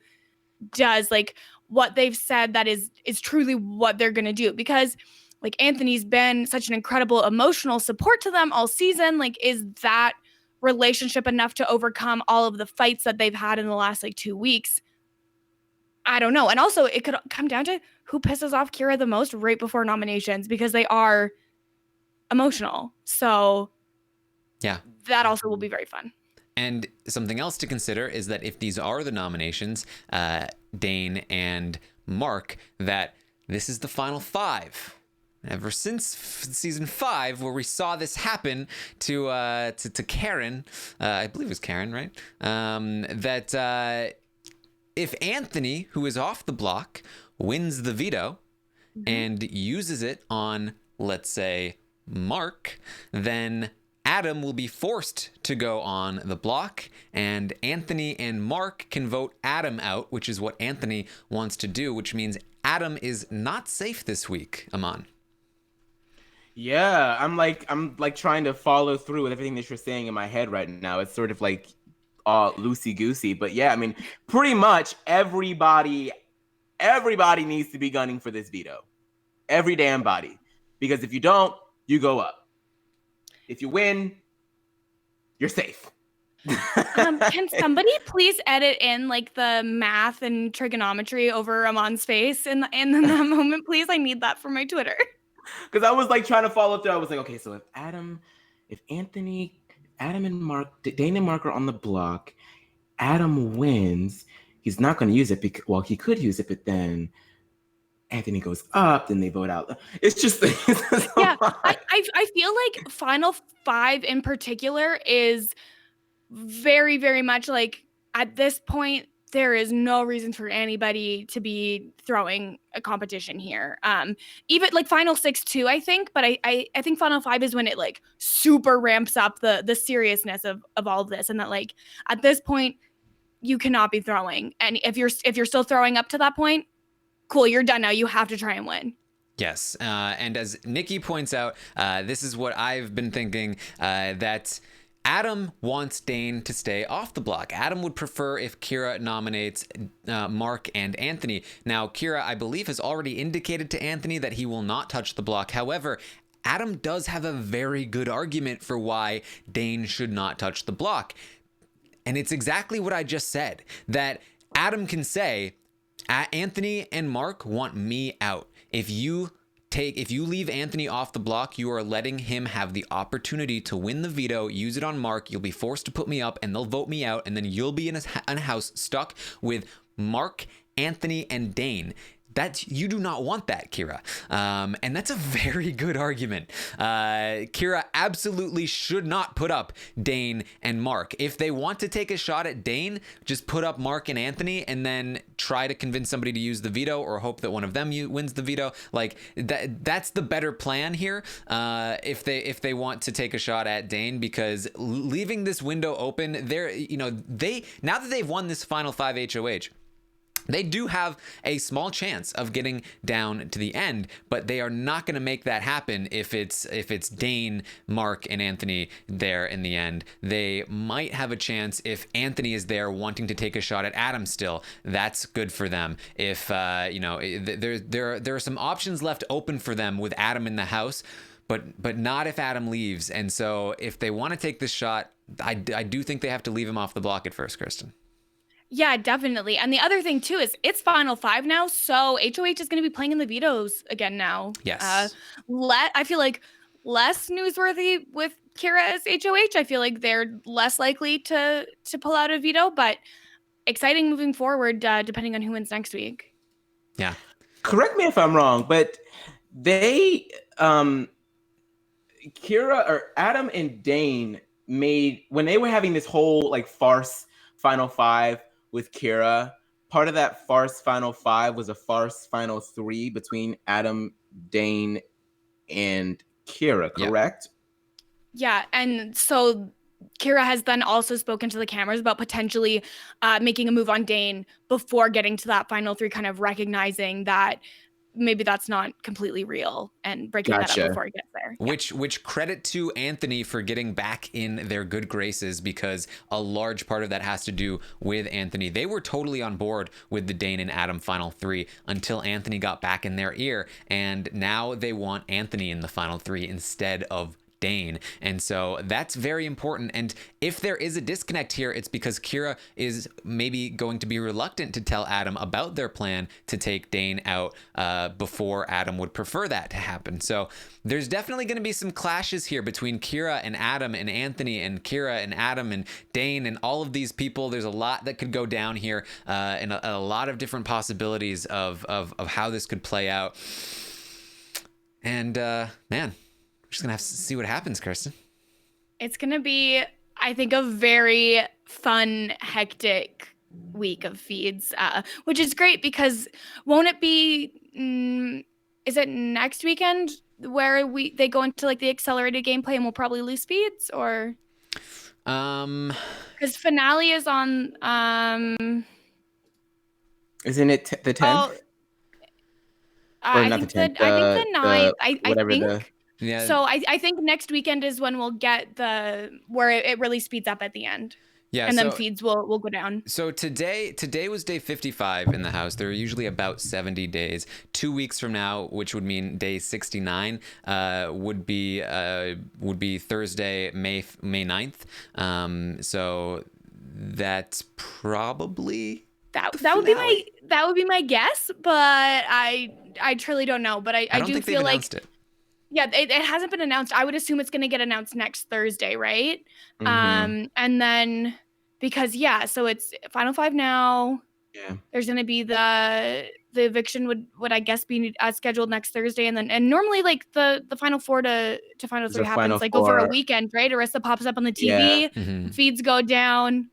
does, like what they've said that is truly what they're gonna do, because like Anthony's been such an incredible emotional support to them all season. Like, is that relationship enough to overcome all of the fights that they've had in the last 2 weeks? I don't know. And also it could come down to who pisses off Kira the most right before nominations, because they are emotional. So yeah, that also will be very fun. And something else to consider is that if these are the nominations, Dane and Mark, that this is the final five. Ever since season 5, where we saw this happen to Karen, I believe it was Karen, right? That if Anthony, who is off the block, wins the veto and uses it on, let's say, Mark, then Adam will be forced to go on the block, and Anthony and Mark can vote Adam out, which is what Anthony wants to do, which means Adam is not safe this week, Aman. Yeah, I'm trying to follow through with everything that you're saying in my head right now. It's sort of like all loosey-goosey, but yeah, I mean, pretty much everybody needs to be gunning for this veto. Every damn body. Because if you don't, you go up. If you win, you're safe. Can somebody please edit in like the math and trigonometry over Amon's face in that moment, please? I need that for my Twitter. Because I was like trying to follow through. I was like, okay, so if Adam and Mark, Dane and Mark are on the block, Adam wins. He's not going to use it because, well, he could use it, but then Anthony goes up, then they vote out. It's just Yeah, I feel like Final Five in particular is very, very much like at this point, there is no reason for anybody to be throwing a competition here. Even like Final Six too, I think, but I think Final Five is when it like super ramps up the seriousness of all of this, and that like at this point you cannot be throwing, and if you're still throwing up to that point, cool, you're done now. You have to try and win. Yes, and as Nikki points out, this is what I've been thinking, that Adam wants Dane to stay off the block. Adam would prefer if Kira nominates Mark and Anthony. Now, Kira, I believe, has already indicated to Anthony that he will not touch the block. However, Adam does have a very good argument for why Dane should not touch the block. And it's exactly what I just said, that Adam can say, Anthony and Mark want me out. If you leave Anthony off the block, you are letting him have the opportunity to win the veto, use it on Mark. You'll be forced to put me up and they'll vote me out. And then you'll be in a house stuck with Mark, Anthony, and Dane. You do not want that, Kira. And that's a very good argument. Kira absolutely should not put up Dane and Mark. If they want to take a shot at Dane, just put up Mark and Anthony and then try to convince somebody to use the veto or hope that one of them wins the veto. Like that's the better plan here. If they want to take a shot at Dane, because leaving this window open, now that they've won this final 5 HOH, they do have a small chance of getting down to the end, but they are not going to make that happen if it's Dane, Mark, and Anthony there in the end. They might have a chance if Anthony is there wanting to take a shot at Adam still. That's good for them. If there are some options left open for them with Adam in the house, but not if Adam leaves. And so if they want to take this shot, I do think they have to leave him off the block at first, Kristen. Yeah, definitely. And the other thing too is it's Final Five now, so HOH is going to be playing in the vetoes again now. Yes. I feel like less newsworthy with Kira as HOH. I feel like they're less likely to pull out a veto, but exciting moving forward, depending on who wins next week. Yeah. Correct me if I'm wrong, but they, Kira or Adam and Dane made, when they were having this whole like farce Final Five with Kira, part of that farce Final Five was a farce Final Three between Adam, Dane, and Kira, correct? Yeah, and so Kira has then also spoken to the cameras about potentially making a move on Dane before getting to that Final Three, kind of recognizing that maybe that's not completely real and breaking that up before it gets there. Which credit to Anthony for getting back in their good graces, because a large part of that has to do with Anthony. They were totally on board with the Dane and Adam Final Three until Anthony got back in their ear, and now they want Anthony in the Final Three instead of Dane. And so that's very important. And if there is a disconnect here, it's because Kira is maybe going to be reluctant to tell Adam about their plan to take Dane out before Adam would prefer that to happen. So there's definitely going to be some clashes here between Kira and Adam and Anthony and Kira and Adam and Dane and all of these people. There's a lot that could go down here, and a lot of different possibilities of how this could play out. And man, just gonna have to see what happens, Kirsten. It's gonna be, I think, a very fun, hectic week of feeds, which is great because won't it be? Is it next weekend where they go into like the accelerated gameplay and we'll probably lose feeds, or? Because finale is on. Isn't it the 10th? I think the 9th. I think. Yeah. So I think next weekend is when we'll get where it really speeds up at the end. Yeah, and then so feeds will go down. So today was day 55 in the house. They're usually about 70 days. 2 weeks from now, which would mean day 69, would be Thursday, May 9th. So that's probably That the that would be finale. my guess, but I truly don't know. But I I don't do think they've feel like, announced it. yeah, it hasn't been announced. I would assume it's going to get announced next Thursday, right? And then because so it's Final Five now. Yeah. There's going to be the eviction would I guess be scheduled next Thursday, and normally like the Final Four to Final There's Three a Final happens like over a Four. weekend, right? Arista pops up on the Yeah. TV, feeds go down.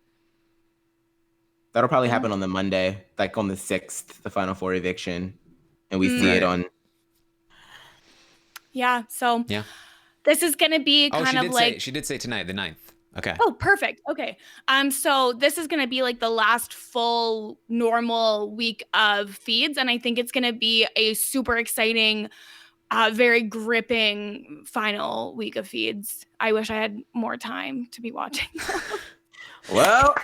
That'll probably happen on the Monday, like on the 6th, the Final Four eviction. And we see it Right. on. Yeah. So Yeah. this is going to be Oh, kind of like. she did say tonight, the 9th. Okay. Oh, perfect. Okay. So this is going to be like the last full normal week of feeds. And I think it's going to be a super exciting, very gripping final week of feeds. I wish I had more time to be watching. Well,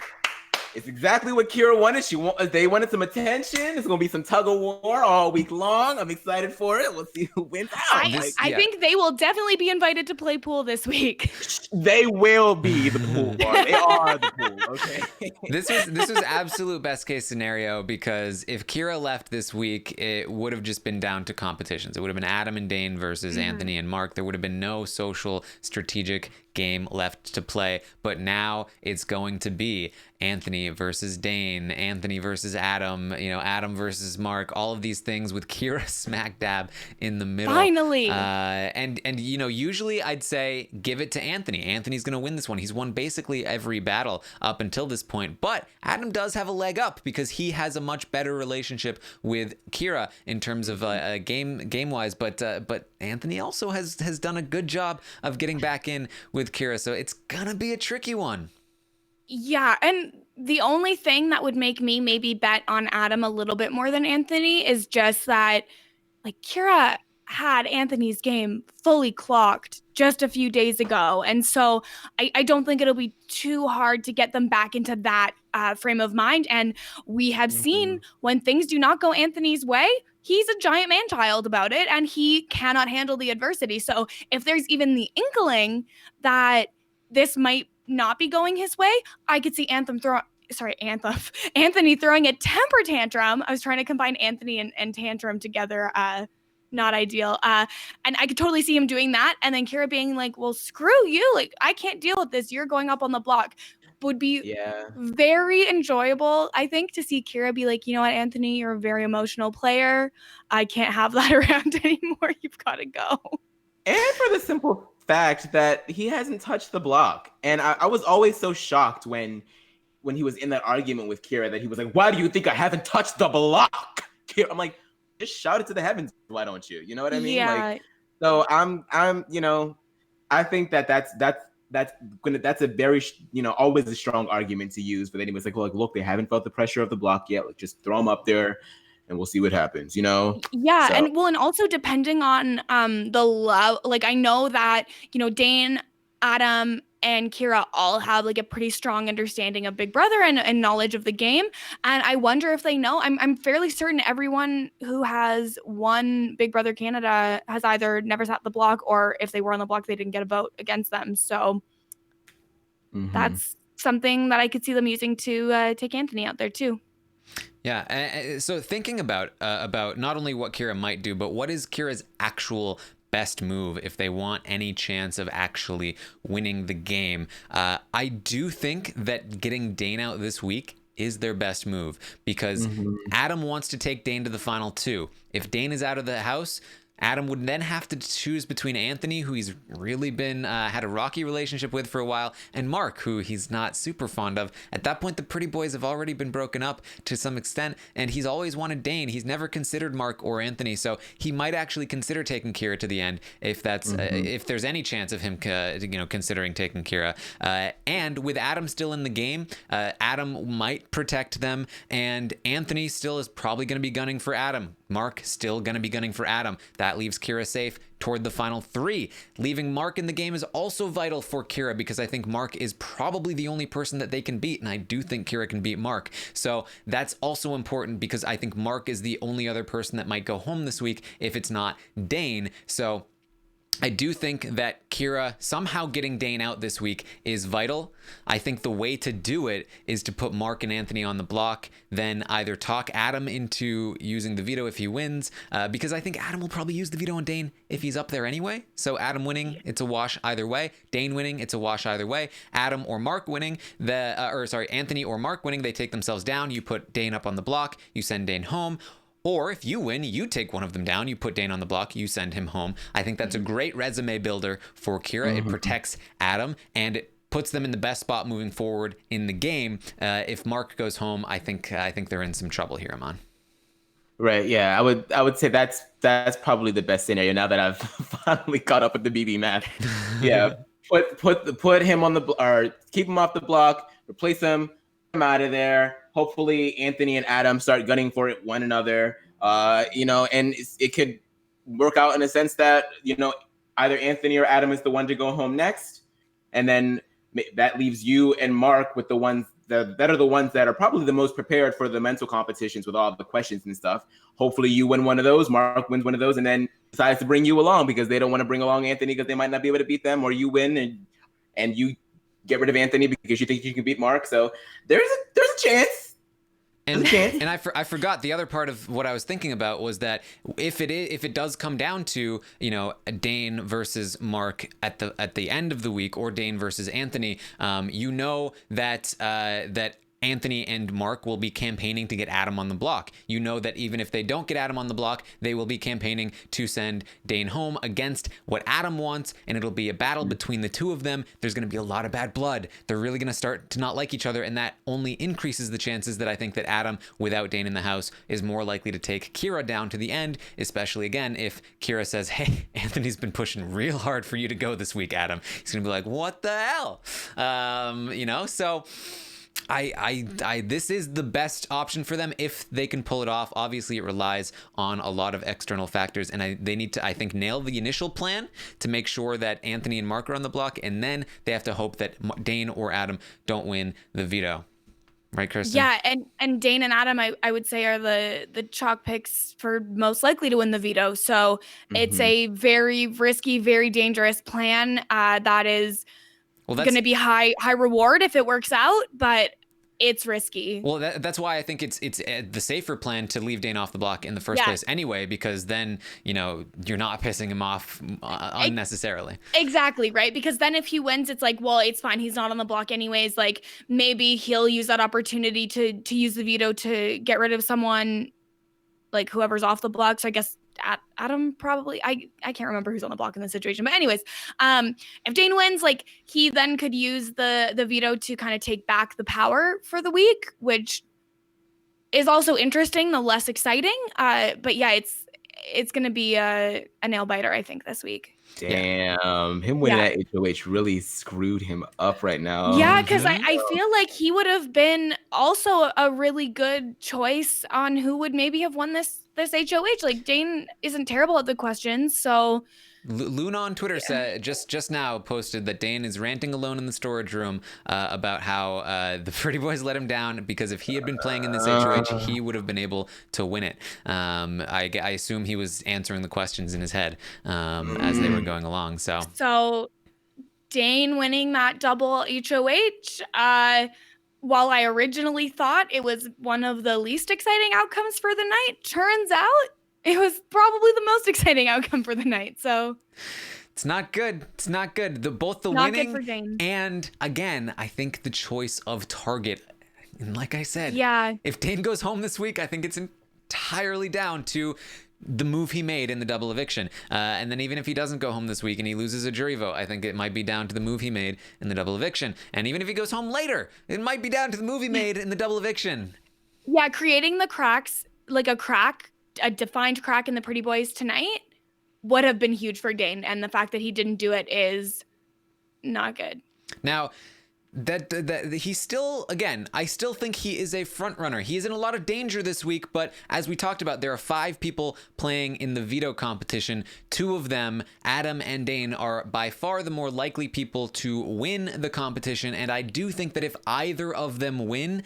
it's exactly what Kira wanted. They wanted some attention. It's gonna be some tug of war all week long. I'm excited for it. We'll see who wins out. I think they will definitely be invited to play pool this week. They will be the pool bar. They are the pool. Okay. This was absolute best case scenario, because if Kira left this week, it would have just been down to competitions. It would have been Adam and Dane versus Anthony and Mark. There would have been no social strategic game left to play, but now it's going to be Anthony versus Dane, Anthony versus Adam, Adam versus Mark, all of these things with Kira smack dab in the middle. Finally. And usually I'd say give it to Anthony. Anthony's going to win this one. He's won basically every battle up until this point, but Adam does have a leg up because he has a much better relationship with Kira in terms of game wise, but Anthony also has done a good job of getting back in with Kira, so it's gonna be a tricky one. Yeah, and the only thing that would make me maybe bet on Adam a little bit more than Anthony is just that, like, Kira had Anthony's game fully clocked just a few days ago, and so I don't think it'll be too hard to get them back into that frame of mind. And we have seen when things do not go Anthony's way, he's a giant man-child about it, and he cannot handle the adversity. So if there's even the inkling that this might not be going his way, I could see Anthony throwing a temper tantrum. I was trying to combine Anthony and tantrum together. Not ideal. And I could totally see him doing that. And then Kira being like, well, screw you. Like, I can't deal with this. You're going up on the block. Would be very enjoyable, I think, to see Kira be like, you know what, Anthony, you're a very emotional player. I can't have that around anymore. You've got to go. And for the simple fact that he hasn't touched the block. And I was always so shocked when he was in that argument with Kira that he was like, why do you think I haven't touched the block? Kira, I'm like, just shout it to the heavens, why don't you? You know what I mean? Yeah. Like, so I'm I think that's a very always a strong argument to use. But then he was like, look, they haven't felt the pressure of the block yet. Like, just throw them up there and we'll see what happens, Yeah. So. And also depending on the love, like, I know that, Dane, Adam, and Kira all have like a pretty strong understanding of Big Brother and knowledge of the game. And I wonder if they know. I'm fairly certain everyone who has won Big Brother Canada has either never sat the block, or if they were on the block, they didn't get a vote against them. So that's something that I could see them using to take Anthony out there too. Yeah. So thinking about not only what Kira might do, but what is Kira's actual best move if they want any chance of actually winning the game. I do think that getting Dane out this week is their best move, because Adam wants to take Dane to the final two. If Dane is out of the house, Adam would then have to choose between Anthony, who he's really been had a rocky relationship with for a while, and Mark, who he's not super fond of. At that point, the pretty boys have already been broken up to some extent, and he's always wanted Dane. He's never considered Mark or Anthony, so he might actually consider taking Kira to the end if that's if there's any chance of him considering taking Kira. And with Adam still in the game, Adam might protect them, and Anthony still is probably going to be gunning for Adam. Mark still going to be gunning for Adam. That leaves Kira safe toward the final 3. Leaving Mark in the game is also vital for Kira because I think Mark is probably the only person that they can beat, and I do think Kira can beat Mark. So that's also important because I think Mark is the only other person that might go home this week if it's not Dane. So I do think that Kira somehow getting Dane out this week is vital. I think the way to do it is to put Mark and Anthony on the block, then either talk Adam into using the veto if he wins, because I think Adam will probably use the veto on Dane if he's up there anyway. So Adam winning, it's a wash either way. Dane winning, it's a wash either way. Adam or Mark winning, Anthony or Mark winning, they take themselves down. You put Dane up on the block, you send Dane home. Or if you win, you take one of them down, you put Dane on the block, you send him home. I think that's a great resume builder for Kira. It protects Adam and it puts them in the best spot moving forward in the game. If Mark goes home, I think they're in some trouble here, Aman. Right. Yeah. I would say that's probably the best scenario now that I've finally caught up with the BB math. Yeah. Put him on or keep him off the block, replace him out of there. Hopefully Anthony and Adam start gunning for it one another. And it could work out in a sense that, either Anthony or Adam is the one to go home next. And then that leaves you and Mark with the ones that are the ones that are probably the most prepared for the mental competitions with all the questions and stuff. Hopefully you win one of those, Mark wins one of those, and then decides to bring you along because they don't want to bring along Anthony because they might not be able to beat them, or you win and you get rid of Anthony because you think you can beat Mark. So there's a chance. And I forgot the other part of what I was thinking about was that if it does come down to Dane versus Mark at the end of the week, or Dane versus Anthony, that Anthony and Mark will be campaigning to get Adam on the block. You know that even if they don't get Adam on the block, they will be campaigning to send Dane home against what Adam wants, and it'll be a battle between the two of them. There's going to be a lot of bad blood. They're really going to start to not like each other, and that only increases the chances that I think that Adam, without Dane in the house, is more likely to take Kira down to the end, especially, again, if Kira says, hey, Anthony's been pushing real hard for you to go this week, Adam. He's going to be like, what the hell? So this is the best option for them if they can pull it off. Obviously, it relies on a lot of external factors, and they need to, I think, nail the initial plan to make sure that Anthony and Mark are on the block, and then they have to hope that Dane or Adam don't win the veto. Right, Kirsten? Yeah, and Dane and Adam, I would say, are the chalk picks for most likely to win the veto. So it's a very risky, very dangerous plan that is going to be high reward if it works out, but it's risky. Well, that's why I think it's the safer plan to leave Dane off the block in the first place anyway, because then, you're not pissing him off unnecessarily. Exactly, right? Because then if he wins, it's like, well, it's fine. He's not on the block anyways. Like, maybe he'll use that opportunity to use the veto to get rid of someone, like whoever's off the block. So I guess Adam probably, I can't remember who's on the block in this situation, but anyways, if Dane wins, like, he then could use the veto to kind of take back the power for the week, which is also interesting, the less exciting. But yeah, it's gonna be a nail biter, I think, this week. Damn, him winning that HOH really screwed him up right now. Yeah, because I feel like he would have been also a really good choice on who would maybe have won this HOH. Like, Dane isn't terrible at the questions, so. Luna on Twitter said just now posted that Dane is ranting alone in the storage room about how the Pretty Boys let him down because if he had been playing in this HOH, he would have been able to win it. I assume he was answering the questions in his head as they were going along. So Dane winning that double HOH, while I originally thought it was one of the least exciting outcomes for the night, turns out it was probably the most exciting outcome for the night. So it's not good. It's not good. Both the not winning good for Dane. And, again, I think the choice of target. And like I said, if Dane goes home this week, I think it's entirely down to the move he made in the double eviction. And then even if he doesn't go home this week and he loses a jury vote, I think it might be down to the move he made in the double eviction. And even if he goes home later, it might be down to the move he made in the double eviction. Yeah, creating the cracks, like a defined crack in the Pretty Boys tonight would have been huge for Dane. And the fact that he didn't do it is not good. Now, that he's still, again, I still think he is a front runner. He is in a lot of danger this week, but as we talked about, there are 5 people playing in the veto competition. 2 of them, Adam and Dane, are by far the more likely people to win the competition, and I do think that if either of them win,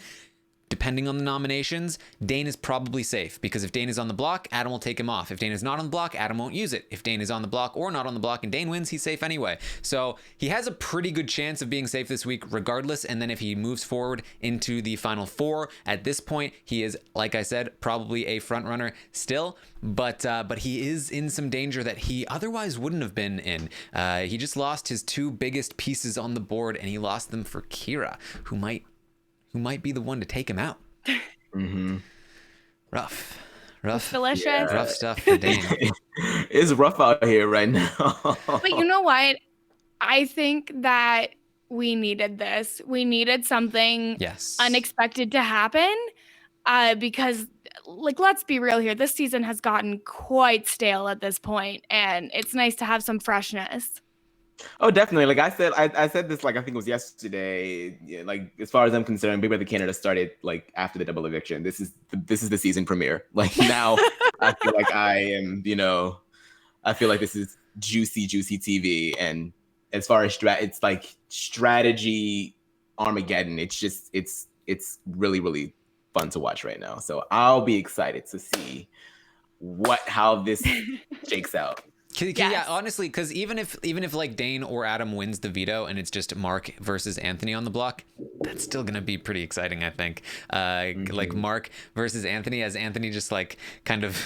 depending on the nominations, Dane is probably safe, because if Dane is on the block, Adam will take him off. If Dane is not on the block, Adam won't use it. If Dane is on the block or not on the block and Dane wins, he's safe anyway. So he has a pretty good chance of being safe this week regardless, and then if he moves forward into the final 4, at this point, he is, like I said, probably a front runner still, but he is in some danger that he otherwise wouldn't have been in. He just lost his 2 biggest pieces on the board, and he lost them for Kira, who might be the one to take him out. Mm-hmm. Rough. Delicious. Yeah. Rough stuff for Dane. It's rough out here right now. But you know what? I think that we needed this. We needed something Yes. unexpected to happen, because, like, let's be real here. This season has gotten quite stale at this point, and it's nice to have some freshness. Oh, definitely. Like I said this, like, I think it was yesterday. Yeah, like, as far as I'm concerned, Big Brother Canada started like after the double eviction. This is the season premiere. Like, now I feel like I feel like this is juicy TV. And as far as it's like strategy Armageddon. It's really, really fun to watch right now. So I'll be excited to see how this shakes out. Yeah, Yes. honestly, because even if like Dane or Adam wins the veto and it's just Mark versus Anthony on the block, that's still gonna be pretty exciting, I think. Like Mark versus Anthony, as Anthony just like kind of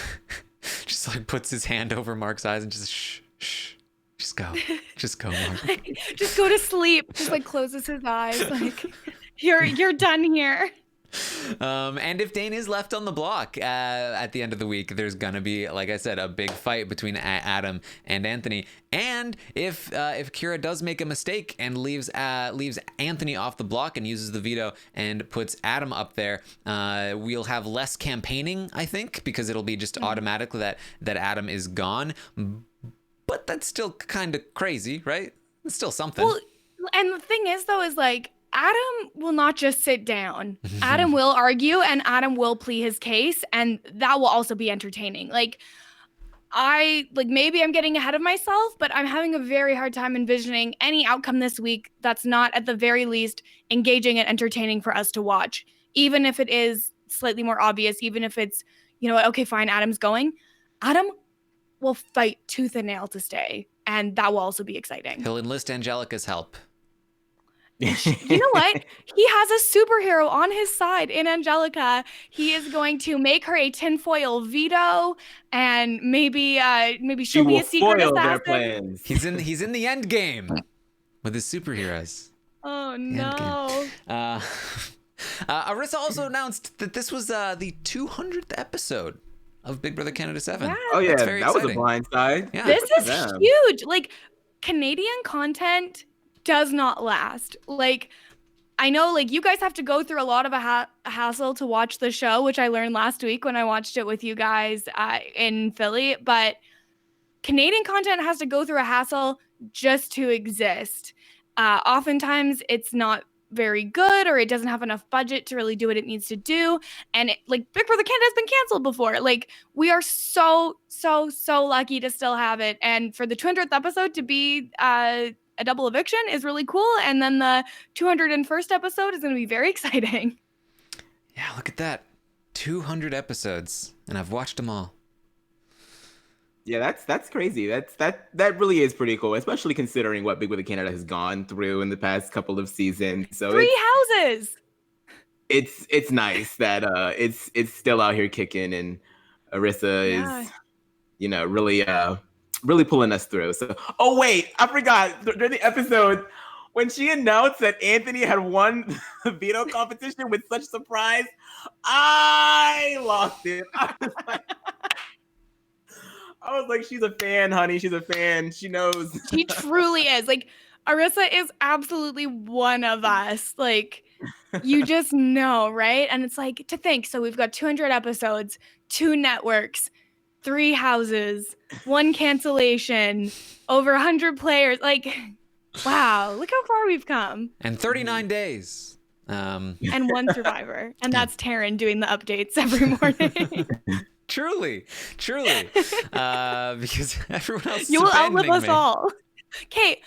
just like puts his hand over Mark's eyes and just shh, just go, Mark. Just go to sleep. Just like closes his eyes. Like, you're done here. And if Dane is left on the block at the end of the week, there's gonna be, like I said, a big fight between Adam and Anthony. And if Kira does make a mistake and leaves Anthony off the block and uses the veto and puts Adam up there, we'll have less campaigning, I think, because it'll be just automatically that Adam is gone. But that's still kind of crazy, right? It's still something. Well, and the thing is, though, is like, Adam will not just sit down. Adam will argue and Adam will plead his case, and that will also be entertaining. Like, maybe I'm getting ahead of myself, but I'm having a very hard time envisioning any outcome this week that's not at the very least engaging and entertaining for us to watch. Even if it is slightly more obvious, even if it's, okay, fine, Adam's going. Adam will fight tooth and nail to stay, and that will also be exciting. He'll enlist Angelica's help. You know what? He has a superhero on his side in Angelica. He is going to make her a tinfoil veto, and maybe she'll be a secret foil their assassin. plans. He's in the Endgame with his superheroes. Oh no! Arissa also announced that this was the 200th episode of Big Brother Canada 7. Yeah. Oh yeah, That's very that was a exciting. blind side. Yeah. This is Yeah. huge. Like, Canadian content does not last. Like, I know, like, you guys have to go through a lot of a hassle to watch the show, which I learned last week when I watched it with you guys in Philly. But Canadian content has to go through a hassle just to exist. Oftentimes, it's not very good, or it doesn't have enough budget to really do what it needs to do. And Big Brother Canada has been canceled before. Like, we are so lucky to still have it. And for the 200th episode to be a double eviction is really cool. And then the 201st episode is going to be very exciting. Yeah, look at that. 200 episodes, and I've watched them all. Yeah, that's crazy. That really is pretty cool, especially considering what Big Brother Canada has gone through in the past couple of seasons. So 3 houses. it's nice that it's still out here kicking, and Arissa is really pulling us through. So, oh wait, I forgot during the episode when she announced that Anthony had won the veto competition with such surprise, I lost it. I was like, she's a fan, honey. She's a fan. She knows. She truly is. Like, Arissa is absolutely one of us. Like, you just know, right? And it's like, to think. So we've got 200 episodes, 2 networks, 3 houses, 1 cancellation, over 100 players. Like, Wow, look how far we've come. And 39 days. And one survivor. And that's Taryn doing the updates every morning. Truly. Because everyone else is You will outlive abandoning us me. all. Okay,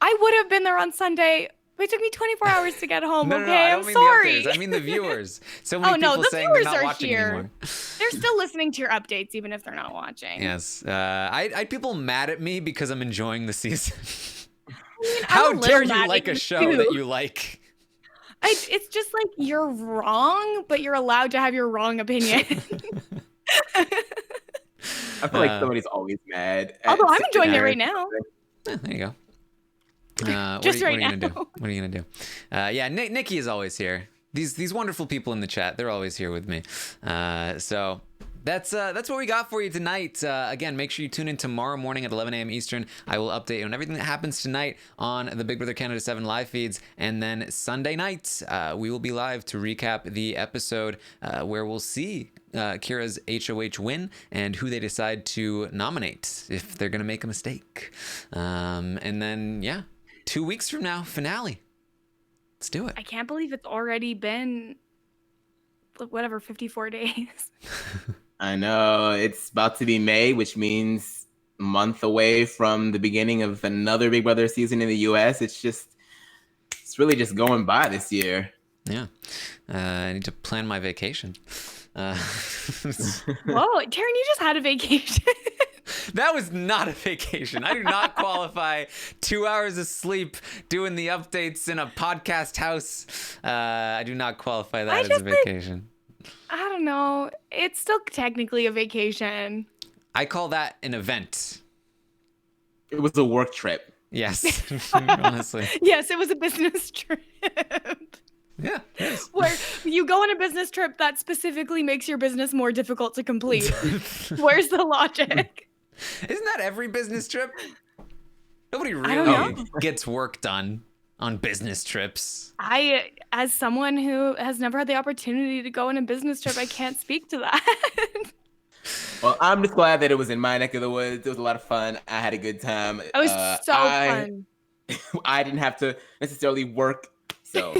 I would have been there on Sunday, but it took me 24 hours to get home, No, okay? I I'm don't mean sorry. the updaters. I mean the viewers. So many Oh, no, people the saying they're viewers not are watching here. anymore. They're still listening to your updates, even if they're not watching. Yes. I had people mad at me because I'm enjoying the season. I mean, How I'm a dare little you mad like at a show too. that you like? It's just like you're wrong, but you're allowed to have your wrong opinion. I feel like somebody's always mad. Although I'm enjoying it Taryn. right now. There you go. Just right now. What are you gonna do? Yeah, Nikki is always here. These wonderful people in the chat, they're always here with me. So that's what we got for you tonight. Again, make sure you tune in tomorrow morning at 11 a.m. Eastern. I will update you on everything that happens tonight on the Big Brother Canada 7 live feeds. And then Sunday night, we will be live to recap the episode where we'll see Kira's HOH win and who they decide to nominate if they're going to make a mistake. And then, yeah, 2 weeks from now, finale. Let's do it. I can't believe it's already been, whatever, 54 days. I know. It's about to be May, which means a month away from the beginning of another Big Brother season in the US. It's really just going by this year. Yeah. I need to plan my vacation. Whoa, Taryn, you just had a vacation. That was not a vacation. I do not qualify 2 hours of sleep doing the updates in a podcast house. I do not qualify that as a vacation. I don't know. It's still technically a vacation. I call that an event. It was a work trip. Yes, honestly. Yes, it was a business trip. Yeah. Yes. Where you go on a business trip that specifically makes your business more difficult to complete. Where's the logic? Isn't that every business trip? Nobody don't really know. gets work done on business trips. As someone who has never had the opportunity to go on a business trip, I can't speak to that. Well, I'm just glad that it was in my neck of the woods. It was a lot of fun. I had a good time. It was so fun. I didn't have to necessarily work, so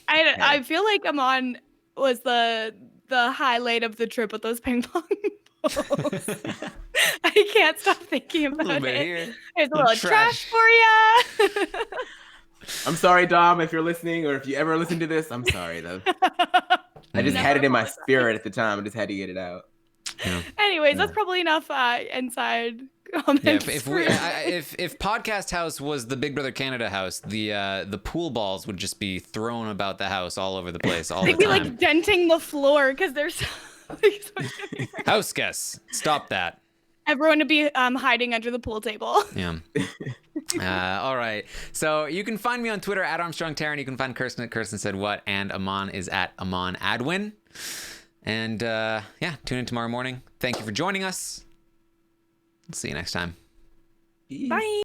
I feel like Amon was the highlight of the trip with those ping pong balls. I can't stop thinking about A little bit it. here. There's a little trash for you. I'm sorry, Dom, if you're listening or if you ever listen to this. I'm sorry, though. I just had it in my spirit at the time. I just had to get it out. Yeah. Anyways, that's probably enough inside comments. Yeah, if Podcast House was the Big Brother Canada house, the pool balls would just be thrown about the house all over the place all the They'd be time. like denting the floor because they're so House guests, stop that. everyone to be hiding under the pool table. Yeah. All right. So you can find me on Twitter at Armstrong Taryn. You can find Kirsten at Kirsten Said What, and Amon is at Amon Adwin. And yeah, tune in tomorrow morning. Thank you for joining us. See you next time. Bye.